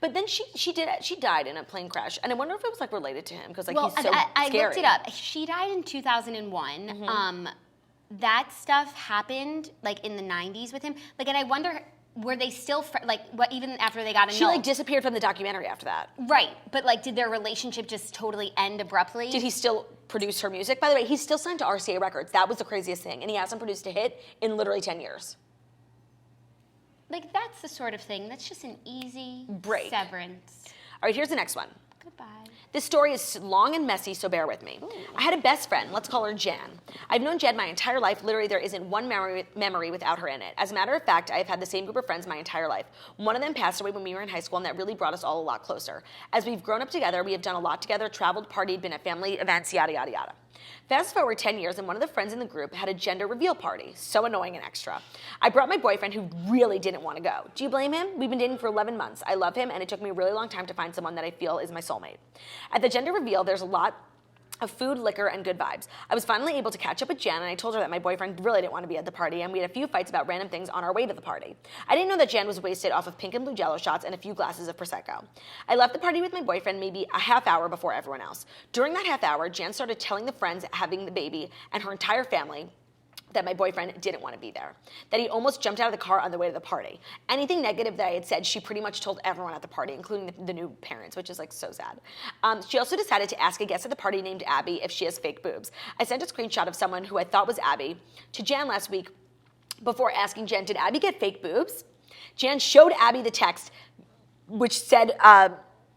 But then she died in a plane crash, and I wonder if it was like related to him, because like he's so I scary. looked it up. She died in 2001. Mm-hmm. That stuff happened like in the 90s with him. Like, and I wonder, were they still what even after they got annulled? She like disappeared from the documentary after that. Right, but like, did their relationship just totally end abruptly? Did he still produce her music? By the way, he's still signed to RCA Records. That was the craziest thing, and he hasn't produced a hit in literally 10 years. Like, that's the sort of thing that's just an easy Break. severance. All right, here's the next one. Goodbye. This story is long and messy, so bear with me. Ooh. I had a best friend, let's call her Jan. I've known Jan my entire life. Literally, there isn't one memory without her in it. As a matter of fact, I've had the same group of friends my entire life. One of them passed away when we were in high school, and that really brought us all a lot closer. As we've grown up together, we have done a lot together, traveled, partied, been at family events, yada, yada, yada. Fast forward 10 years, and one of the friends in the group had a gender reveal party. So annoying and extra. I brought my boyfriend, who really didn't want to go. Do you blame him? We've been dating for 11 months. I love him, and it took me a really long time to find someone that I feel is my soulmate. At the gender reveal, there's a lot of food, liquor, and good vibes. I was finally able to catch up with Jan, and I told her that my boyfriend really didn't want to be at the party, and we had a few fights about random things on our way to the party. I didn't know that Jan was wasted off of pink and blue Jello shots and a few glasses of Prosecco. I left the party with my boyfriend maybe a half hour before everyone else. During that half hour, Jan started telling the friends having the baby and her entire family that my boyfriend didn't want to be there, that he almost jumped out of the car on the way to the party. Anything negative that I had said, she pretty much told everyone at the party, including the new parents, which is like so sad. She also decided to ask a guest at the party named Abby if she has fake boobs. I sent a screenshot of someone who I thought was Abby to Jan last week before asking Jan, did Abby get fake boobs? Jan showed Abby the text, which said,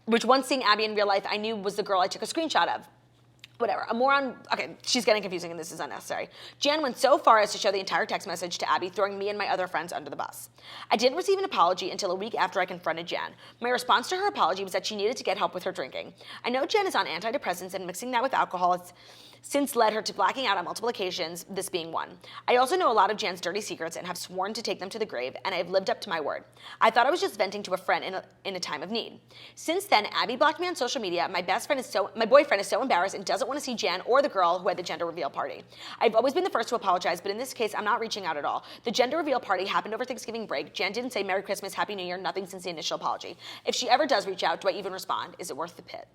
which once seeing Abby in real life, I knew was the girl I took a screenshot of. Whatever, a moron, okay, she's getting confusing and this is unnecessary. Jan went so far as to show the entire text message to Abby, throwing me and my other friends under the bus. I didn't receive an apology until a week after I confronted Jan. My response to her apology was that she needed to get help with her drinking. I know Jan is on antidepressants, and mixing that with alcohol has since led her to blacking out on multiple occasions, this being one. I also know a lot of Jan's dirty secrets and have sworn to take them to the grave, and I have lived up to my word. I thought I was just venting to a friend in a time of need. Since then, Abby blocked me on social media. My boyfriend is so embarrassed and doesn't want to see Jan or the girl who had the gender reveal party. I've always been the first to apologize, but in this case, I'm not reaching out at all. The gender reveal party happened over Thanksgiving break. Jan didn't say Merry Christmas, Happy New Year, nothing since the initial apology. If she ever does reach out, do I even respond? Is it worth the pit?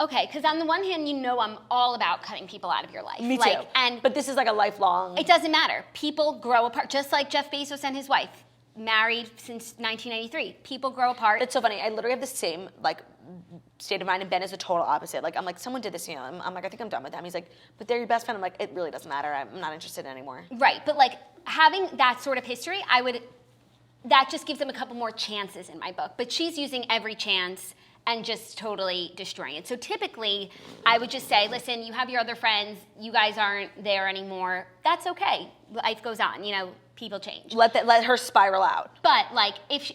Okay, because on the one hand, you know I'm all about cutting people out of your life. Me too. But this is like a lifelong... It doesn't matter. People grow apart, just like Jeff Bezos and his wife. Married since 1993. People grow apart. That's so funny. I literally have the same, like, state of mind, and Ben is the total opposite. Like, I'm like, someone did this, you know. I'm like, I think I'm done with them. He's like, but they're your best friend. I'm like, it really doesn't matter. I'm not interested anymore. Right, but, like, having that sort of history, that just gives them a couple more chances in my book. But she's using every chance and just totally destroying it. So typically, I would just say, listen, you have your other friends, you guys aren't there anymore. That's okay. Life goes on, you know, people change. Let her spiral out. But, like, if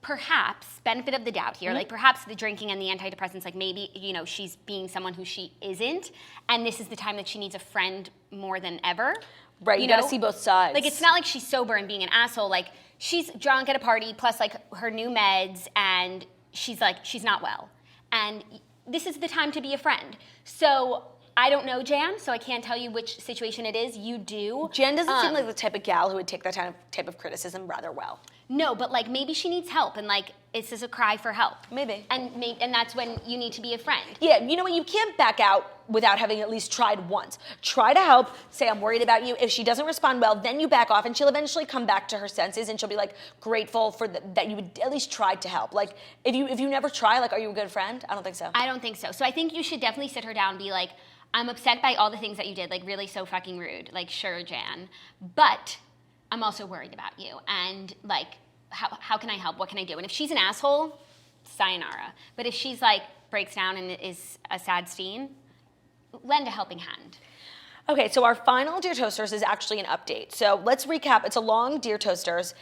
perhaps, benefit of the doubt here, like, perhaps the drinking and the antidepressants, like, maybe, you know, she's being someone who she isn't, and this is the time that she needs a friend more than ever. Right, you gotta see both sides. Like, it's not like she's sober and being an asshole. Like, she's drunk at a party, plus, like, her new meds, and she's like, she's not well. And this is the time to be a friend. So I don't know Jan, so I can't tell you which situation it is. You do. Jan doesn't seem like the type of gal who would take that type of criticism rather well. No, but, like, maybe she needs help, and, like, it's just a cry for help. Maybe. And that's when you need to be a friend. Yeah, you know what? You can't back out without having at least tried once. Try to help, say, I'm worried about you. If she doesn't respond well, then you back off, and she'll eventually come back to her senses, and she'll be, like, grateful for that you would at least try to help. Like, if you never try, like, are you a good friend? I don't think so. I don't think so. So I think you should definitely sit her down and be like, I'm upset by all the things that you did, like, really so fucking rude. Like, sure, Jan, but I'm also worried about you, and, like, how can I help? What can I do? And if she's an asshole, sayonara. But if she's, like, breaks down and is a sad steen, lend a helping hand. Okay, so our final Dear Toasters is actually an update. So let's recap. It's a long Dear Toasters.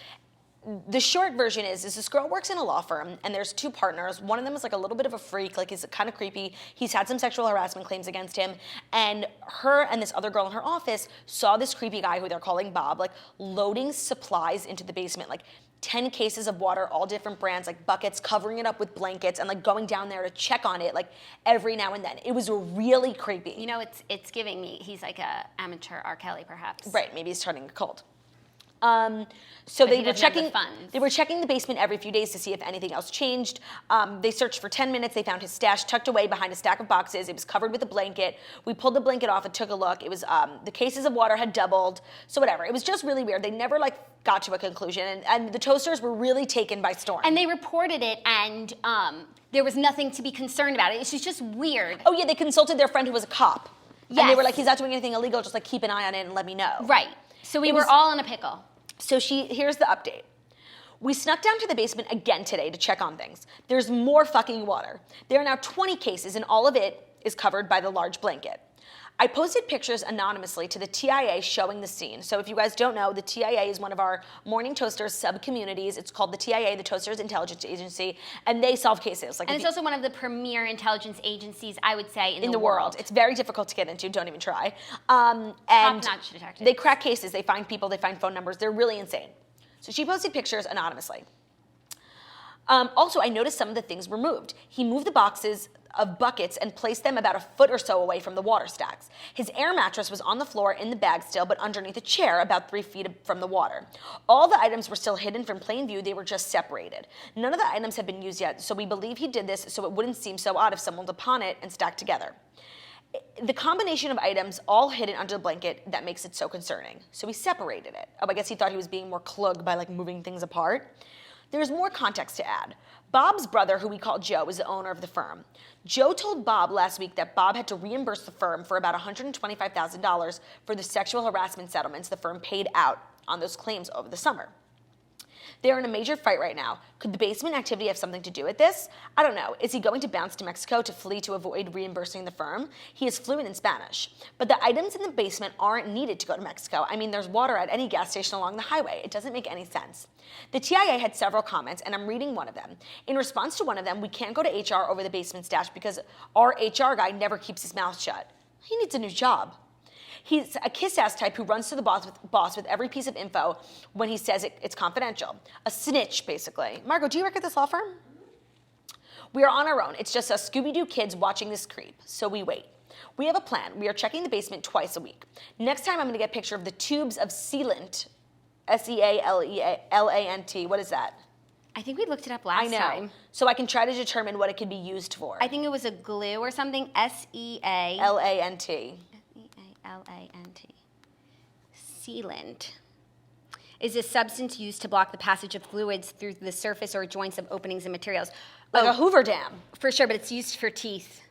The short version is this girl works in a law firm, and there's two partners. One of them is, like, a little bit of a freak, like, he's kind of creepy. He's had some sexual harassment claims against him, and her and this other girl in her office saw this creepy guy who they're calling Bob, like, loading supplies into the basement, like 10 cases of water, all different brands, like buckets, covering it up with blankets, and, like, going down there to check on it, like, every now and then. It was really creepy. You know, it's giving me, he's like a amateur R. Kelly, perhaps. Right, maybe he's starting a cult. So they were checking the basement every few days to see if anything else changed. They searched for 10 minutes. They found his stash tucked away behind a stack of boxes. It was covered with a blanket. We pulled the blanket off and took a look. It was the cases of water had doubled. So whatever. It was just really weird. They never, like, got to a conclusion, and the Toasters were really taken by storm. And they reported it, and there was nothing to be concerned about. It's just weird. Oh yeah, they consulted their friend who was a cop. Yes. And they were like, he's not doing anything illegal. Just, like, keep an eye on it and let me know. Right. So we were all in a pickle. So here's the update. We snuck down to the basement again today to check on things. There's more fucking water. There are now 20 cases, and all of it is covered by the large blanket. I posted pictures anonymously to the TIA showing the scene. So if you guys don't know, the TIA is one of our Morning Toasters sub-communities. It's called the TIA, the Toasters Intelligence Agency, and they solve cases. And it's also one of the premier intelligence agencies, I would say, in the world. It's very difficult to get into. Don't even try. And top-notch detectives. They crack cases. They find people. They find phone numbers. They're really insane. So she posted pictures anonymously. Also, I noticed some of the things were moved. He moved the boxes of buckets and placed them about a foot or so away from the water stacks. His air mattress was on the floor in the bag still, but underneath a chair about 3 feet from the water. All the items were still hidden from plain view. They were just separated. None of the items had been used yet, so we believe he did this so it wouldn't seem so odd if someone was upon it and stacked together. The combination of items all hidden under the blanket that makes it so concerning. So he separated it. Oh, I guess he thought he was being more klug by like moving things apart. There's more context to add. Bob's brother, who we call Joe, is the owner of the firm. Joe told Bob last week that Bob had to reimburse the firm for about $125,000 for the sexual harassment settlements the firm paid out on those claims over the summer. They're in a major fight right now. Could the basement activity have something to do with this? I don't know. Is he going to bounce to Mexico to flee to avoid reimbursing the firm? He is fluent in Spanish. But the items in the basement aren't needed to go to Mexico. I mean, there's water at any gas station along the highway. It doesn't make any sense. The TIA had several comments, and I'm reading one of them. In response to one of them, we can't go to HR over the basement stash because our HR guy never keeps his mouth shut. He needs a new job. He's a kiss-ass type who runs to the boss with every piece of info when he says it's confidential. A snitch, basically. Margot, do you work at this law firm? We are on our own. It's just us Scooby-Doo kids watching this creep, so we wait. We have a plan. We are checking the basement twice a week. Next time, I'm going to get a picture of the tubes of sealant, S-E-A-L-E-L-A-N-T. What is that? I think we looked it up last time. So I can try to determine what it could be used for. I think it was a glue or something. S-E-A... L-A-N-T. L-A-N-T. Sealant is a substance used to block the passage of fluids through the surface or joints of openings and materials. Like a Hoover Dam. For sure, but it's used for teeth.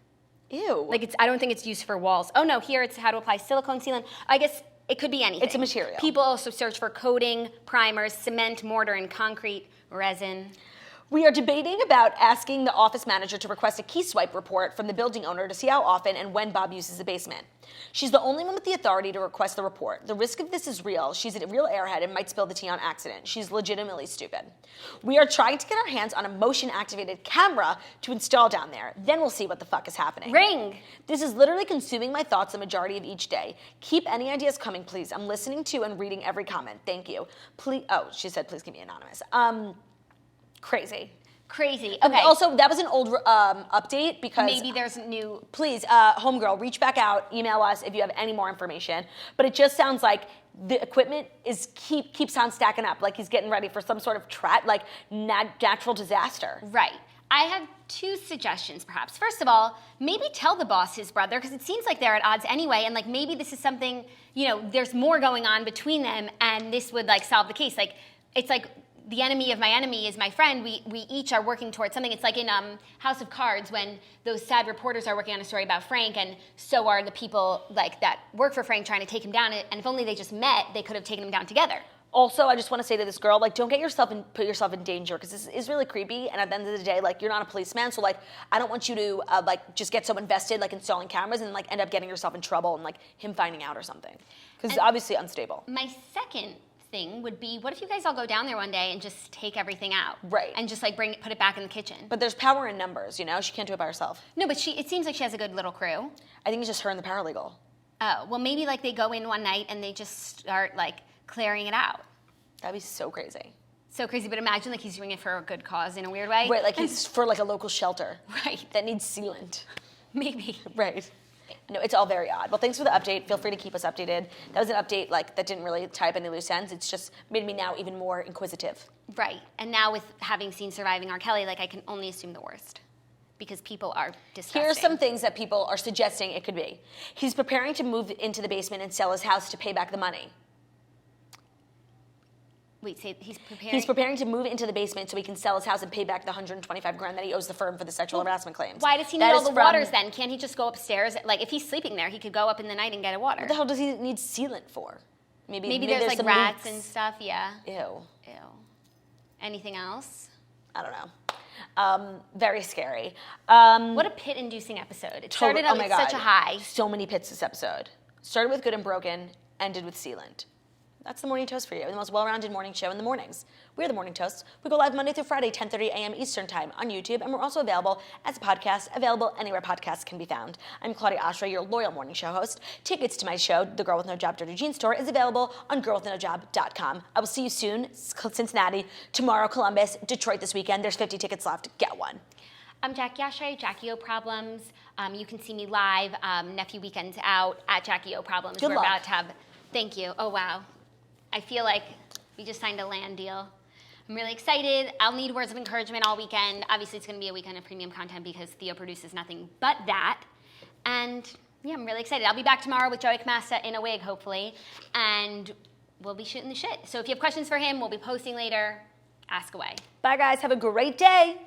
Ew. I don't think it's used for walls. Oh no, here it's how to apply silicone sealant. I guess it could be anything. It's a material. People also search for coating, primers, cement, mortar, and concrete, resin. We are debating about asking the office manager to request a key swipe report from the building owner to see how often and when Bob uses the basement. She's the only one with the authority to request the report. The risk of this is real. She's a real airhead and might spill the tea on accident. She's legitimately stupid. We are trying to get our hands on a motion-activated camera to install down there. Then we'll see what the fuck is happening. Ring! This is literally consuming my thoughts the majority of each day. Keep any ideas coming, please. I'm listening to and reading every comment. Thank you. Please. Oh, she said, please keep me anonymous. Crazy. Crazy. Okay. Also, that was an old update because maybe there's new. Please, homegirl, reach back out, email us if you have any more information. But it just sounds like the equipment is keeps on stacking up, like he's getting ready for some sort of natural disaster. Right. I have two suggestions, perhaps. First of all, maybe tell the boss his brother, because it seems like they're at odds anyway, and like maybe this is something, there's more going on between them, and this would like solve the case. Like it's like. The enemy of my enemy is my friend. We each are working towards something. It's like in House of Cards when those sad reporters are working on a story about Frank, and so are the people like that work for Frank trying to take him down. And if only they just met, they could have taken him down together. Also, I just want to say to this girl, don't get yourself and put yourself in danger, because this is really creepy. And at the end of the day, you're not a policeman, so I don't want you to just get so invested installing cameras and end up getting yourself in trouble and him finding out or something, because it's obviously unstable. My second thing would be, what if you guys all go down there one day and just take everything out? Right. And just put it back in the kitchen. But there's power in numbers, she can't do it by herself. No, but it seems like she has a good little crew. I think it's just her and the paralegal. Oh, well maybe they go in one night and they just start clearing it out. That'd be so crazy. So crazy, but imagine he's doing it for a good cause in a weird way. Right, he's for a local shelter. Right. That needs sealant. Maybe. Right. No, it's all very odd. Well, thanks for the update. Feel free to keep us updated. That was an update that didn't really tie up any loose ends. It's just made me now even more inquisitive. Right. And now with having seen Surviving R. Kelly, I can only assume the worst. Because people are disgusting. Here are some things that people are suggesting it could be. He's preparing to move into the basement and sell his house to pay back the money. Wait, say he's preparing? He's preparing to move into the basement so he can sell his house and pay back the $125,000 that he owes the firm for the sexual harassment claims. Why does he need all the waters then? Can't he just go upstairs? If he's sleeping there, he could go up in the night and get a water. What the hell does he need sealant for? Maybe there's rats and stuff, yeah. Ew. Anything else? I don't know. Very scary. What a pit-inducing episode. It started out with such a high. So many pits this episode. Started with Good and Broken, ended with Sealant. That's the Morning Toast for you, the most well-rounded morning show in the mornings. We're the Morning Toast. We go live Monday through Friday, 10:30 a.m. Eastern Time on YouTube, and we're also available as a podcast, available anywhere podcasts can be found. I'm Claudia Oshry, your loyal morning show host. Tickets to my show, The Girl with No Job Dirty Jeans Store, is available on girlwithnojob.com. I will see you soon, Cincinnati, tomorrow, Columbus, Detroit this weekend. There's 50 tickets left. Get one. I'm Jackie Oshry, Jackie O Problems. You can see me live, Nephew Weekend's out at Jackie O Problems. Good We're luck. about to have, thank you. Oh, wow. I feel like we just signed a land deal. I'm really excited. I'll need words of encouragement all weekend. Obviously, it's going to be a weekend of premium content because Theo produces nothing but that. And yeah, I'm really excited. I'll be back tomorrow with Joey Camassa in a wig, hopefully. And we'll be shooting the shit. So if you have questions for him, we'll be posting later. Ask away. Bye, guys. Have a great day.